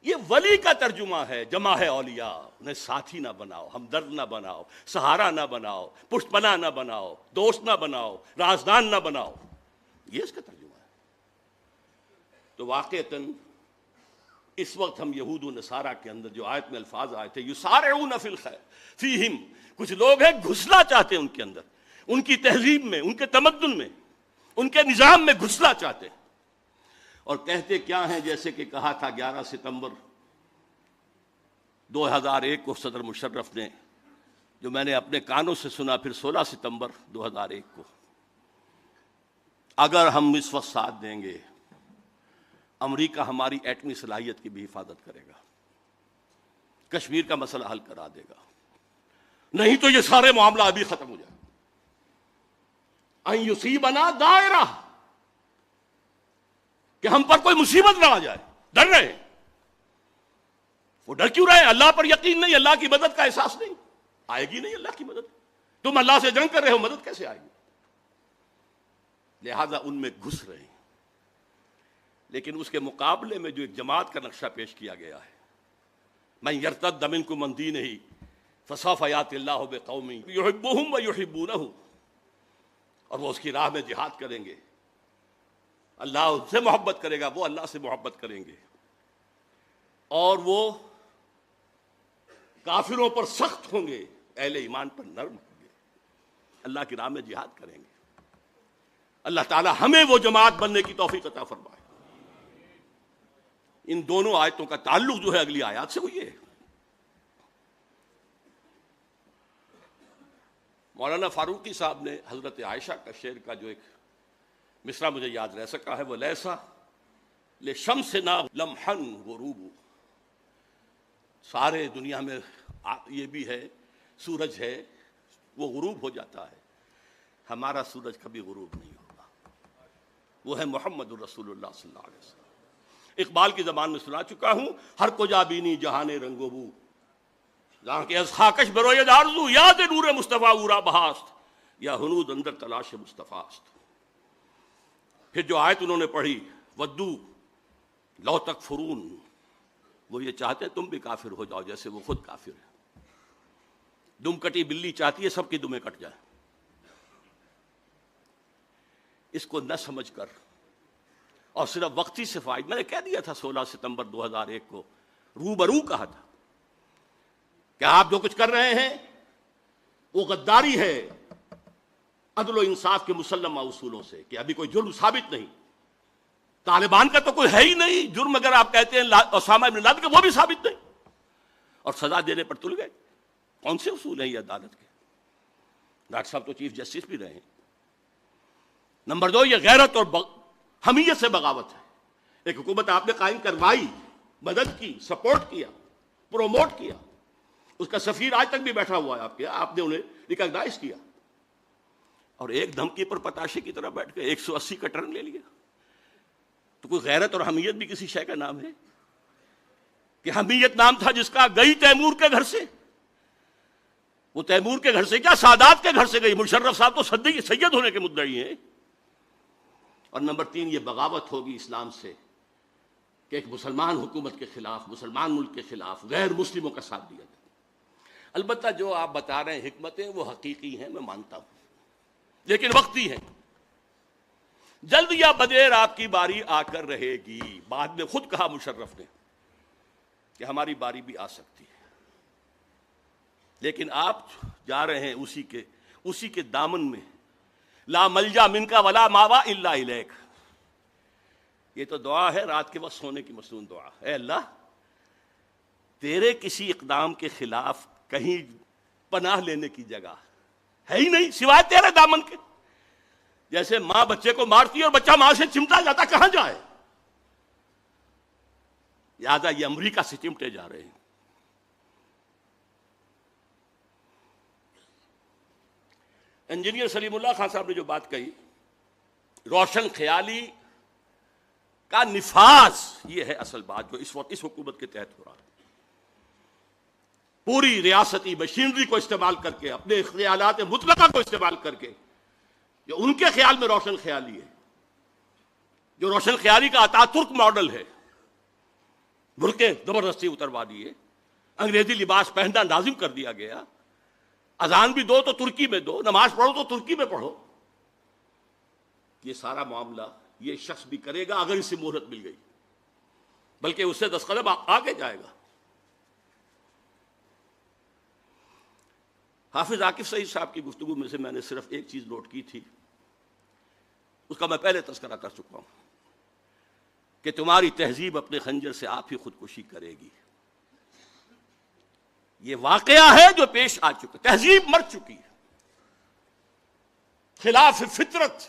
یہ ولی کا ترجمہ ہے، جمع ہے اولیاء. انہیں ساتھی نہ بناؤ، ہمدرد نہ بناؤ، سہارا نہ بناؤ، پشت پناہ نہ بناؤ، دوست نہ بناؤ، رازدان نہ بناؤ. یہ اس کا ترجمہ ہے. تو واقعتاً اس وقت ہم یہود و نصارہ کے اندر جو آیت میں الفاظ آئے تھے یسارعون فی الخیر فیہم، کچھ لوگ ہیں گھسنا چاہتے ہیں ان کے اندر، ان کی تہذیب میں، ان کے تمدن میں، ان کے نظام میں گھسنا چاہتے ہیں. اور کہتے کیا ہیں؟ جیسے کہ کہا تھا 11 ستمبر 2001 کو صدر مشرف نے، جو میں نے اپنے کانوں سے سنا پھر 16 ستمبر 2001 کو، اگر ہم اس وقت ساتھ دیں گے امریکہ ہماری ایٹمی صلاحیت کی بھی حفاظت کرے گا، کشمیر کا مسئلہ حل کرا دے گا، نہیں تو یہ سارے معاملہ ابھی ختم ہو جائے. ان یصیبنا دائرہ، کہ ہم پر کوئی مصیبت نہ آ جائے. ڈر رہے ہیں. وہ ڈر کیوں رہے ہیں؟ اللہ پر یقین نہیں، اللہ کی مدد کا احساس نہیں. آئے گی نہیں اللہ کی مدد. تم اللہ سے جنگ کر رہے ہو، مدد کیسے آئے گی؟ لہذا ان میں گھس رہے ہیں. لیکن اس کے مقابلے میں جو ایک جماعت کا نقشہ پیش کیا گیا ہے، من یرتد منکم عن دینہ فسوف یأتی اللہ بقوم یحبہم ویحبونہ، اور وہ اس کی راہ میں جہاد کریں گے، اللہ ان سے محبت کرے گا، وہ اللہ سے محبت کریں گے، اور وہ کافروں پر سخت ہوں گے، اہل ایمان پر نرم ہوں گے، اللہ کی راہ میں جہاد کریں گے. اللہ تعالی ہمیں وہ جماعت بننے کی توفیق عطا فرمائے. ان دونوں آیتوں کا تعلق جو ہے اگلی آیات سے وہ یہ ہے. مولانا فاروقی صاحب نے حضرت عائشہ کا شعر کا جو ایک مصرع مجھے یاد رہ سکا ہے، وہ لیسا لشمسنا لمحن غروب، سارے دنیا میں یہ بھی ہے سورج ہے وہ غروب ہو جاتا ہے، ہمارا سورج کبھی غروب نہیں ہوگا. وہ ہے محمد الرسول اللہ صلی اللہ علیہ وسلم۔ اقبال کی زبان میں سنا چکا ہوں، ہر کو جا بینی جہان رنگ و بو، جہاں کے از خاکش بروید آرزو، یاد نور مصطفیٰ اورا بہاست، یا ہنود اندر تلاش مصطفیٰ است۔ پھر جو آیت انہوں نے پڑھی، ودو لو تکفرون، وہ یہ چاہتے ہیں تم بھی کافر ہو جاؤ جیسے وہ خود کافر ہے۔ دم کٹی بلی چاہتی ہے سب کی دمیں کٹ جائیں۔ اس کو نہ سمجھ کر اور صرف وقتی سے فائد، میں نے کہہ دیا تھا 16 ستمبر 2001 کو، روبرو کہا تھا کہ آپ جو کچھ کر رہے ہیں وہ غداری ہے عدل و انصاف کے مسلمہ اصولوں سے، کہ ابھی کوئی جرم ثابت نہیں، طالبان کا تو کوئی ہے ہی نہیں جرم، اگر آپ کہتے ہیں اسامہ بن لادن کا وہ بھی ثابت نہیں، اور سزا دینے پر تل گئے۔ کون سے اصول ہیں یہ عدالت کے؟ ڈاکٹر صاحب تو چیف جسٹس بھی رہے ہیں۔ نمبر 2، یہ غیرت اور حمیت سے بغاوت ہے۔ ایک حکومت آپ نے قائم کروائی، مدد کی، سپورٹ کیا، پروموٹ کیا، اس کا سفیر آج تک بھی بیٹھا ہوا ہے آپ نے انہیں ریکگنائز کیا، اور ایک دھمکی پر پتاشے کی طرح بیٹھ کے 180 کا ٹرن لے لیا۔ تو کوئی غیرت اور حمیت بھی کسی شے کا نام ہے؟ کہ حمیت نام تھا جس کا گئی تیمور کے گھر سے، وہ تیمور کے گھر سے کیا سادات کے گھر سے گئی۔ مشرف صاحب تو سید ہونے کے مدعی ہیں۔ اور نمبر 3، یہ بغاوت ہوگی اسلام سے کہ ایک مسلمان حکومت کے خلاف، مسلمان ملک کے خلاف غیر مسلموں کا ساتھ دیا جائے۔ البتہ جو آپ بتا رہے ہیں حکمتیں وہ حقیقی ہیں، میں مانتا ہوں، لیکن وقتی ہیں۔ جلد یا بدیر آپ کی باری آ کر رہے گی۔ بعد میں خود کہا مشرف نے کہ ہماری باری بھی آ سکتی ہے، لیکن آپ جا رہے ہیں اسی کے دامن میں۔ لا ملجا منکا ولا ماوا الا الیک، یہ تو دعا ہے رات کے وقت سونے کی مصنون دعا۔ اے اللہ، تیرے کسی اقدام کے خلاف کہیں پناہ لینے کی جگہ ہے ہی نہیں سوائے تیرے دامن کے۔ جیسے ماں بچے کو مارتی ہے اور بچہ ماں سے چمٹا جاتا، کہاں جائے؟ لہٰذا یہ امریکہ سے چمٹے جا رہے ہیں۔ انجینئر سلیم اللہ خان صاحب نے جو بات کہی، روشن خیالی کا نفاذ، یہ ہے اصل بات جو اس وقت اس حکومت کے تحت ہو رہا ہے۔ پوری ریاستی مشینری کو استعمال کر کے، اپنے خیالات مطلقہ کو استعمال کر کے، جو ان کے خیال میں روشن خیالی ہے، جو روشن خیالی کا اتاترک ماڈل ہے، برقعے زبردستی اتروا دیے، انگریزی لباس پہننا لازم کر دیا گیا، اذان بھی دو تو ترکی میں دو، نماز پڑھو تو ترکی میں پڑھو۔ یہ سارا معاملہ یہ شخص بھی کرے گا اگر اسے مہلت مل گئی، بلکہ اس سے 10 قدم آگے جائے گا۔ حافظ عاکف سعید صاحب کی گفتگو میں سے میں نے صرف ایک چیز نوٹ کی تھی، اس کا میں پہلے تذکرہ کر چکا ہوں کہ تمہاری تہذیب اپنے خنجر سے آپ ہی خودکشی کرے گی۔ یہ واقعہ ہے جو پیش آ چکا، تہذیب مر چکی ہے، خلاف فطرت،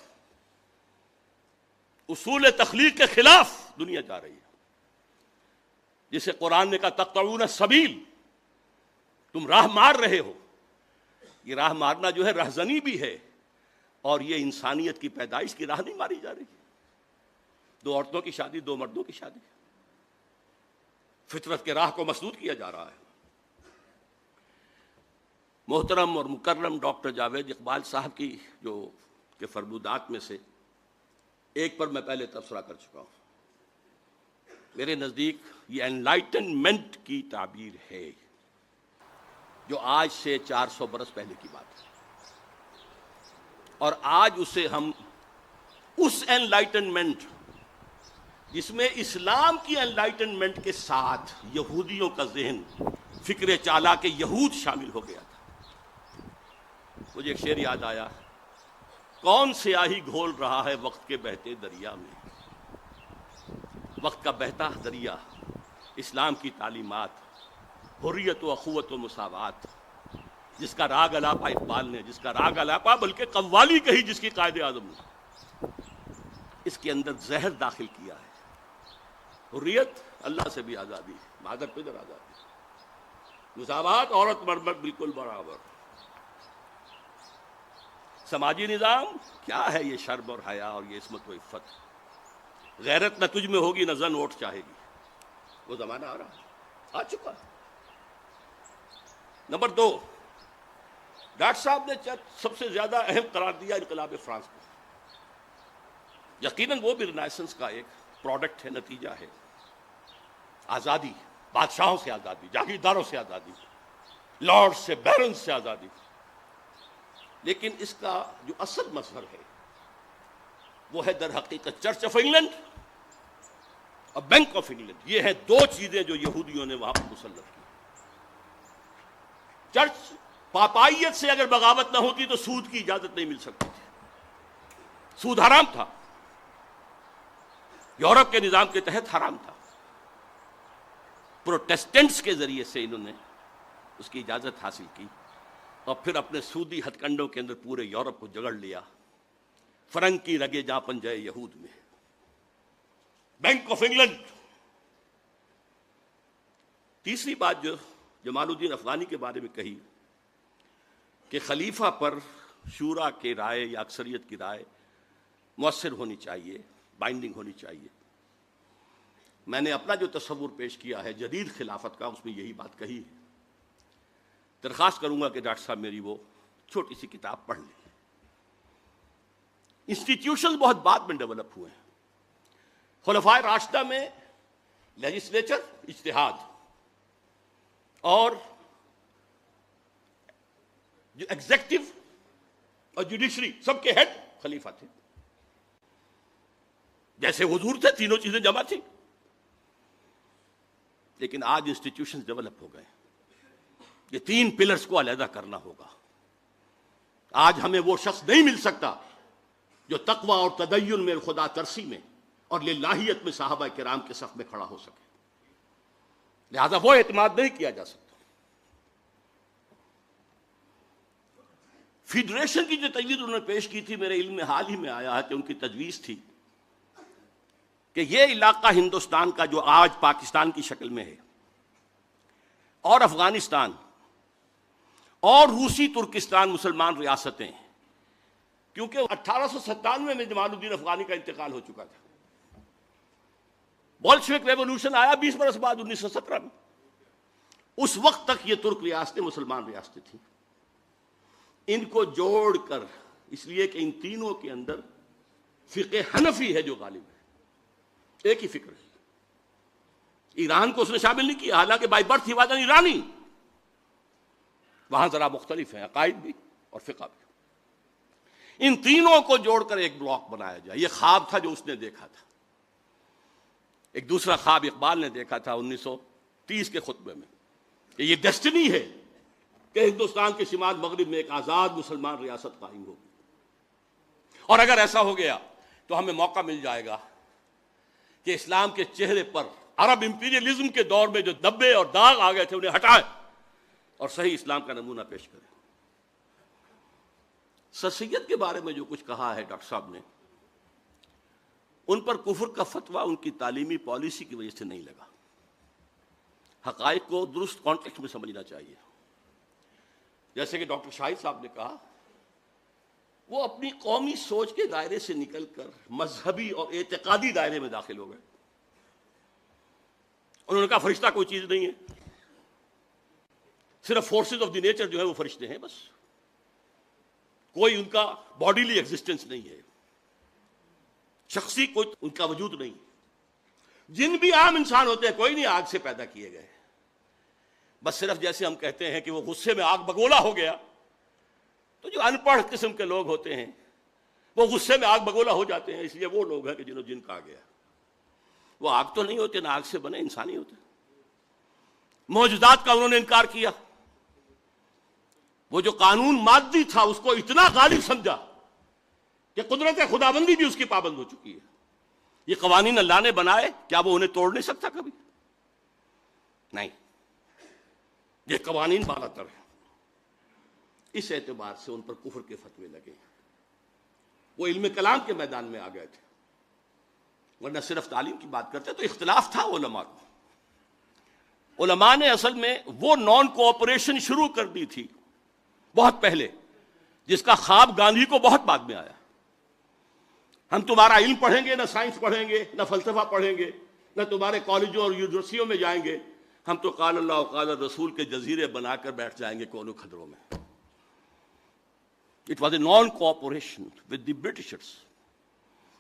اصول تخلیق کے خلاف دنیا جا رہی ہے، جسے قرآن نے کہا تقطعون السبیل، تم راہ مار رہے ہو۔ یہ راہ مارنا جو ہے رہزنی بھی ہے، اور یہ انسانیت کی پیدائش کی راہ نہیں ماری جا رہی۔ 2 عورتوں کی شادی، 2 مردوں کی شادی، فطرت کے راہ کو مسدود کیا جا رہا ہے۔ محترم اور مکرم ڈاکٹر جاوید اقبال صاحب کی جو کے فرمودات میں سے ایک پر میں پہلے تبصرہ کر چکا ہوں۔ میرے نزدیک یہ انلائٹنمنٹ کی تعبیر ہے، جو آج سے 400 برس پہلے کی بات ہے، اور آج اسے ہم اس انلائٹنمنٹ جس میں اسلام کی انلائٹنمنٹ کے ساتھ یہودیوں کا ذہن، فکر چالاک یہود شامل ہو گیا تھا۔ مجھے ایک شعر یاد آیا، کون سیاہی گھول رہا ہے وقت کے بہتے دریا میں، وقت کا بہتا دریا، اسلام کی تعلیمات، حریت و اخوت و مساوات، جس کا راگ الاپا اقبال نے، جس کا راگ الاپا بلکہ قوالی کہی جس کی قائد اعظم نے، اس کے اندر زہر داخل کیا ہے۔ حریت، اللہ سے بھی آزادی، معذرت پہ آزادی، مساوات، عورت مرد بالکل برابر، سماجی نظام کیا ہے یہ شرم اور حیا اور یہ عصمت و عفت، غیرت نہ تجھ میں ہوگی نہ زن ووٹ چاہے گی. وہ زمانہ آ رہا ہے، آ چکا ہے. نمبر 2، ڈاکٹر صاحب نے سب سے زیادہ اہم قرار دیا انقلاب فرانس کو. یقیناً وہ بھی رینیسنس کا ایک پروڈکٹ ہے، نتیجہ ہے. آزادی، بادشاہوں سے آزادی، جاگیرداروں سے آزادی، لارڈ سے، بیرن سے آزادی. لیکن اس کا جو اصل مظہر ہے وہ ہے در حقیقت چرچ آف انگلینڈ اور بینک آف انگلینڈ. یہ ہیں دو چیزیں جو یہودیوں نے وہاں پر مسلط کی. چرچ پاپائیت سے اگر بغاوت نہ ہوتی تو سود کی اجازت نہیں مل سکتی تھی. سود حرام تھا، یورپ کے نظام کے تحت حرام تھا. پروٹیسٹنٹس کے ذریعے سے انہوں نے اس کی اجازت حاصل کی اور پھر اپنے سودی ہتھ کنڈوں کے اندر پورے یورپ کو جگڑ لیا. فرنگ کی رگے جہاں پنجے یہود میں. Bank of England. تیسری بات جو جمال الدین افغانی کے بارے میں کہی کہ خلیفہ پر شورا کی رائے یا اکثریت کی رائے مؤثر ہونی چاہیے، بائنڈنگ ہونی چاہیے. میں نے اپنا جو تصور پیش کیا ہے جدید خلافت کا، اس میں یہی بات کہی ہے. درخواست کروں گا کہ ڈاکٹر صاحب میری وہ چھوٹی سی کتاب پڑھ لیں. انسٹیٹیوشن بہت بعد میں ڈیولپ ہوئے ہیں. خلفائے راشدہ میں لیجسلیچر اجتہاد اور جو ایگزیکٹو اور جوڈیشری سب کے ہیڈ خلیفہ تھے. جیسے حضور تھے، تینوں چیزیں جمع تھیں. لیکن آج انسٹیٹیوشن ڈیولپ ہو گئے. یہ تین پلرز کو علیحدہ کرنا ہوگا. آج ہمیں وہ شخص نہیں مل سکتا جو تقوی اور تدین میں، خدا ترسی میں اور للہیت میں صحابہ کرام کے صف میں کھڑا ہو سکے. لہذا وہ اعتماد نہیں کیا جا سکتا. فیڈریشن کی جو تجویز انہوں نے پیش کی تھی، میرے علم میں حال ہی میں آیا ہے کہ ان کی تجویز تھی کہ یہ علاقہ ہندوستان کا جو آج پاکستان کی شکل میں ہے اور افغانستان اور روسی ترکستان مسلمان ریاستیں ہیں، کیونکہ 1897 میں جمال الدین افغانی کا انتقال ہو چکا تھا. بولشوک ریولوشن آیا 20 برس بعد 1917 میں. اس وقت تک یہ ترک ریاستیں مسلمان ریاستیں تھیں. ان کو جوڑ کر، اس لیے کہ ان تینوں کے اندر فقہ حنفی ہے جو غالب ہے، ایک ہی فکر ہے. ایران کو اس نے شامل نہیں کیا، حالانکہ بائی برتھ ہی واز ایرانی. وہاں ذرا مختلف ہیں عقائد بھی اور فقہ بھی. ان تینوں کو جوڑ کر ایک بلاک بنایا جائے. یہ خواب تھا جو اس نے دیکھا تھا. ایک دوسرا خواب اقبال نے دیکھا تھا 1930 کے خطبے میں کہ یہ ڈیسٹنی ہے کہ ہندوستان کے شمال مغرب میں ایک آزاد مسلمان ریاست قائم ہوگی. اور اگر ایسا ہو گیا تو ہمیں موقع مل جائے گا کہ اسلام کے چہرے پر عرب امپیریلزم کے دور میں جو دبے اور داغ آ گئے تھے انہیں ہٹائے اور صحیح اسلام کا نمونہ پیش کریں. سر سید کے بارے میں جو کچھ کہا ہے ڈاکٹر صاحب نے، ان پر کفر کا فتویٰ ان کی تعلیمی پالیسی کی وجہ سے نہیں لگا. حقائق کو درست کانٹیکسٹ میں سمجھنا چاہیے. جیسے کہ ڈاکٹر شاہد صاحب نے کہا، وہ اپنی قومی سوچ کے دائرے سے نکل کر مذہبی اور اعتقادی دائرے میں داخل ہو گئے. انہوں نے کہا فرشتہ کوئی چیز نہیں ہے، صرف فورسز آف دی نیچر جو ہے وہ فرشتے ہیں بس، کوئی ان کا باڈیلی ایگزسٹنس نہیں ہے، شخصی کوئی ان کا وجود نہیں. جن بھی عام انسان ہوتے ہیں کوئی نہیں آگ سے پیدا کیے گئے. بس صرف جیسے ہم کہتے ہیں کہ وہ غصے میں آگ بگولا ہو گیا، تو جو ان پڑھ قسم کے لوگ ہوتے ہیں وہ غصے میں آگ بگولا ہو جاتے ہیں، اس لیے وہ لوگ ہیں کہ جنہوں جن کہا گیا. وہ آگ تو نہیں ہوتے، نہ آگ سے بنے، انسانی ہوتے. معجزات کا انہوں نے انکار کیا. وہ جو قانون مادی تھا اس کو اتنا غالب سمجھا کہ قدرت خداوندی بھی اس کی پابند ہو چکی ہے. یہ قوانین اللہ نے بنائے، کیا وہ انہیں توڑ نہیں سکتا کبھی؟ نہیں، یہ قوانین بالا تر ہیں. اس اعتبار سے ان پر کفر کے فتوے لگے. وہ علم کلام کے میدان میں آ گئے تھے، ورنہ صرف تعلیم کی بات کرتے تو اختلاف تھا علماء کو. علماء نے اصل میں وہ نان کوآپریشن شروع کر دی تھی بہت پہلے، جس کا خواب گاندھی کو بہت بعد میں آیا. ہم تمہارا علم پڑھیں گے، نہ سائنس پڑھیں گے، نہ فلسفہ پڑھیں گے، نہ تمہارے کالجوں اور یونیورسٹیوں میں جائیں گے، ہم تو قال اللہ و قال رسول کے جزیرے بنا کر بیٹھ جائیں گے کونوں کھدروں میں. It was a naan cooperation with the Britishers.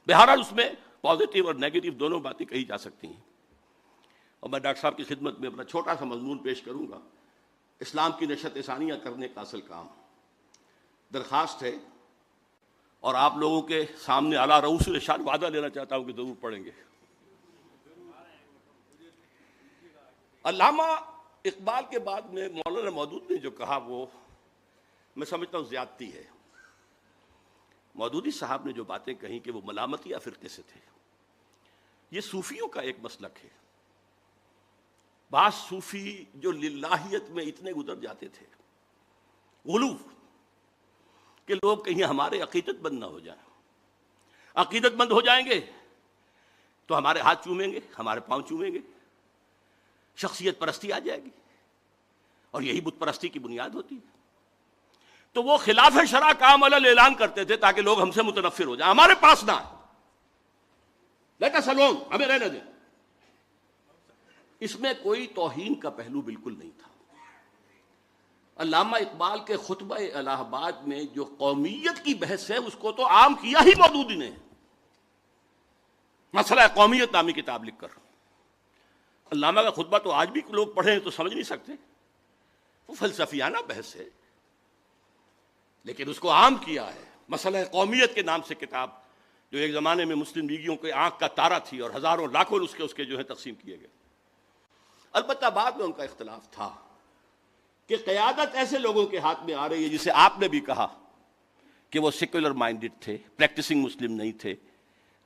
بہرحال اس میں پازیٹیو اور نیگیٹو دونوں باتیں کہی جا سکتی ہیں، اور میں ڈاکٹر صاحب کی خدمت میں اپنا چھوٹا سا مضمون پیش کروں گا. اسلام کی نشت ثانیہ کرنے کا اصل کام درخواست ہے، اور آپ لوگوں کے سامنے اعلیٰ رؤوس الارشاد وعدہ لینا چاہتا ہوں کہ ضرور پڑھیں گے. علامہ اقبال کے بعد میں مولانا مودود نے جو کہا وہ میں سمجھتا ہوں زیادتی ہے. مودودی صاحب نے جو باتیں کہیں کہ وہ ملامتی یا فرقے سے تھے، یہ صوفیوں کا ایک مسلک ہے. بعض صوفی جو للہیت میں اتنے گزر جاتے تھے، غلو، کہ لوگ کہیں ہمارے عقیدت مند نہ ہو جائیں. عقیدت مند ہو جائیں گے تو ہمارے ہاتھ چومیں گے، ہمارے پاؤں چومیں گے، شخصیت پرستی آ جائے گی، اور یہی بت پرستی کی بنیاد ہوتی ہے. تو وہ خلاف شرع کام علل اعلان کرتے تھے تاکہ لوگ ہم سے متنفر ہو جائیں، ہمارے پاس نہ آئے، لیٹ اس الون، ہمیں رہنے دیں. اس میں کوئی توہین کا پہلو بالکل نہیں تھا. علامہ اقبال کے خطبہ الہ آباد میں جو قومیت کی بحث ہے اس کو تو عام کیا ہی مودودی نے، مسئلہ قومیت نامی کتاب لکھ کر. علامہ کا خطبہ تو آج بھی لوگ پڑھیں تو سمجھ نہیں سکتے، وہ فلسفیانہ بحث ہے، لیکن اس کو عام کیا ہے. مسئلہ قومیت کے نام سے کتاب، جو ایک زمانے میں مسلم لیگیوں کے آنکھ کا تارا تھی اور ہزاروں لاکھوں اس کے جو ہے تقسیم کیے گئے. البتہ بعد میں ان کا اختلاف تھا کہ قیادت ایسے لوگوں کے ہاتھ میں آ رہی ہے جسے آپ نے بھی کہا کہ وہ سیکولر مائنڈڈ تھے، پریکٹسنگ مسلم نہیں تھے،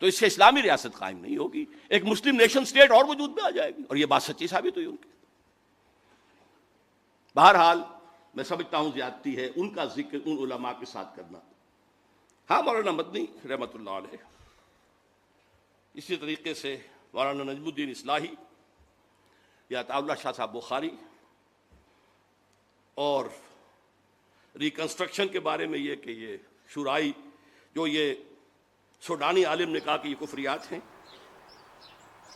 تو اس سے اسلامی ریاست قائم نہیں ہوگی، ایک مسلم نیشن سٹیٹ اور وجود میں آ جائے گی. اور یہ بات سچی ثابت ہوئی ان کی. بہرحال میں سمجھتا ہوں زیادتی ہے ان کا ذکر ان علماء کے ساتھ کرنا. ہاں، مولانا مدنی رحمۃ اللہ علیہ، اسی طریقے سے مولانا نجم الدین اصلاحی یا عطا اللہ شاہ صاحب بخاری، اور ریکنسٹرکشن کے بارے میں یہ کہ یہ شورائی جو یہ سوڈانی عالم نے کہا کہ یہ کفریات ہیں،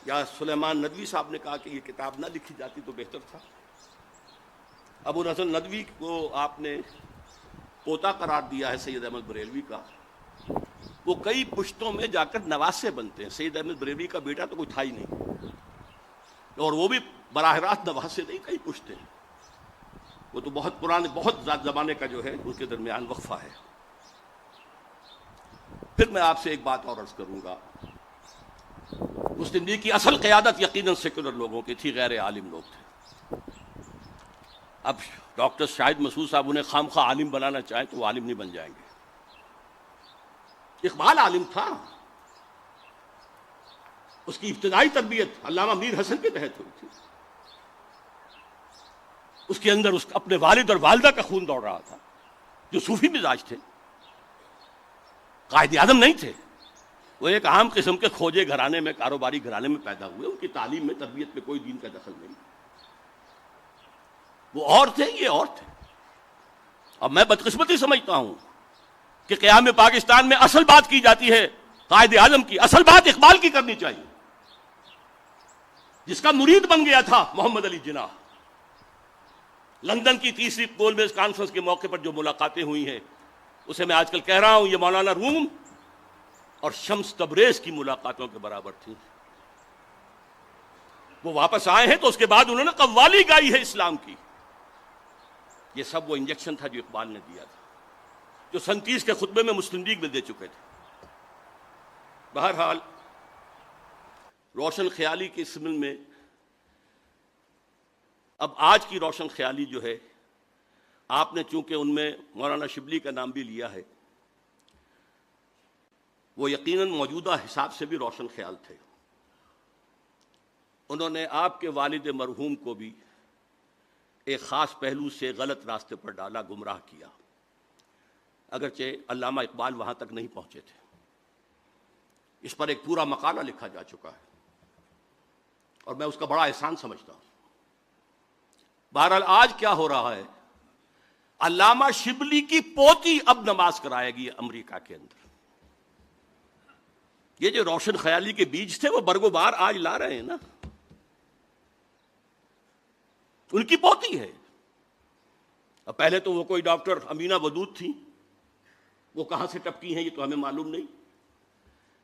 یا سلیمان ندوی صاحب نے کہا کہ یہ کتاب نہ لکھی جاتی تو بہتر تھا. ابو الحسن ندوی کو آپ نے پوتا قرار دیا ہے سید احمد بریلوی کا، وہ کئی پشتوں میں جا کر نواسے بنتے ہیں. سید احمد بریلوی کا بیٹا تو کوئی تھا ہی نہیں، اور وہ بھی براہ راست نواسے نہیں، کئی پشتے ہیں. وہ تو بہت پرانے، بہت زمانے کا جو ہے ان کے درمیان وقفہ ہے. پھر میں آپ سے ایک بات اور عرض کروں گا. مسلم لیگ کی اصل قیادت یقیناً سیکولر لوگوں کی تھی، غیر عالم لوگ تھے. اب ڈاکٹر شاہد مسعود صاحب انہیں خام خواہ عالم بنانا چاہیں تو وہ عالم نہیں بن جائیں گے. اقبال عالم تھا، اس کی ابتدائی تربیت علامہ میر حسن کے تحت ہوئی تھی. اس کے اندر اپنے والد اور والدہ کا خون دوڑ رہا تھا، جو صوفی مزاج تھے، قائد اعظم نہیں تھے. وہ ایک عام قسم کے کھوجے گھرانے میں، کاروباری گھرانے میں پیدا ہوئے. ان کی تعلیم میں، تربیت میں کوئی دین کا دخل نہیں. وہ اور تھے، یہ اور تھے. اب میں بدقسمتی سمجھتا ہوں کہ قیام پاکستان میں اصل بات کی جاتی ہے قائد اعظم کی، اصل بات اقبال کی کرنی چاہیے، جس کا مرید بن گیا تھا محمد علی جناح. لندن کی تیسری گولمیز کانفرنس کے موقع پر جو ملاقاتیں ہوئی ہیں، اسے میں آج کل کہہ رہا ہوں، یہ مولانا روم اور شمس تبریز کی ملاقاتوں کے برابر تھی. وہ واپس آئے ہیں تو اس کے بعد انہوں نے قوالی گائی ہے اسلام کی. یہ سب وہ انجیکشن تھا جو اقبال نے دیا تھا، جو 37 کے خطبے میں مسلم لیگ میں دے چکے تھے. بہرحال روشن خیالی کی اس مل میں اب آج کی روشن خیالی جو ہے، آپ نے چونکہ ان میں مولانا شبلی کا نام بھی لیا ہے، وہ یقیناً موجودہ حساب سے بھی روشن خیال تھے. انہوں نے آپ کے والد مرحوم کو بھی ایک خاص پہلو سے غلط راستے پر ڈالا، گمراہ کیا، اگرچہ علامہ اقبال وہاں تک نہیں پہنچے تھے. اس پر ایک پورا مقالہ لکھا جا چکا ہے اور میں اس کا بڑا احسان سمجھتا ہوں. بہرحال آج کیا ہو رہا ہے، علامہ شبلی کی پوتی اب نماز کرائے گی امریکہ کے اندر. یہ جو روشن خیالی کے بیج تھے وہ برگ و بار آج لا رہے ہیں نا. ان کی پوتی ہے. اب پہلے تو وہ کوئی ڈاکٹر امینہ ودود تھی، وہ کہاں سے ٹپکی ہیں یہ تو ہمیں معلوم نہیں،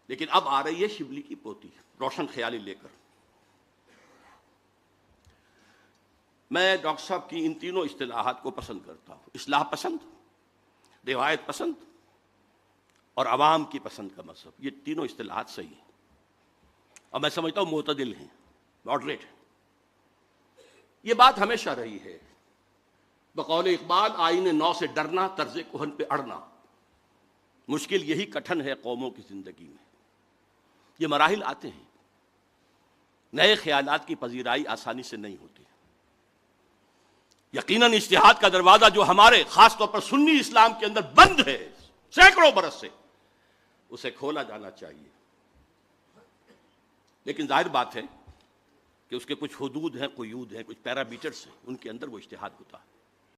لیکن اب آ رہی ہے شبلی کی پوتی روشن خیالی لے کر. میں ڈاکٹر صاحب کی ان تینوں اصطلاحات کو پسند کرتا ہوں. اصلاح پسند، روایت پسند اور عوام کی پسند کا مذہب، یہ تینوں اصطلاحات صحیح ہیں اور میں سمجھتا ہوں معتدل ہیں، ماڈریٹ ہیں. یہ بات ہمیشہ رہی ہے. بقول اقبال آئین نو سے ڈرنا، طرز کہن پہ اڑنا. مشکل یہی کٹھن ہے قوموں کی زندگی میں. یہ مراحل آتے ہیں. نئے خیالات کی پذیرائی آسانی سے نہیں ہوتی. یقیناً اجتہاد کا دروازہ جو ہمارے خاص طور پر سنی اسلام کے اندر بند ہے سینکڑوں برس سے، اسے کھولا جانا چاہیے. لیکن ظاہر بات ہے کہ اس کے کچھ حدود ہیں، قیود ہیں، کچھ پیرامیٹرز ہیں، ان کے اندر وہ اجتہاد ہوتا ہے.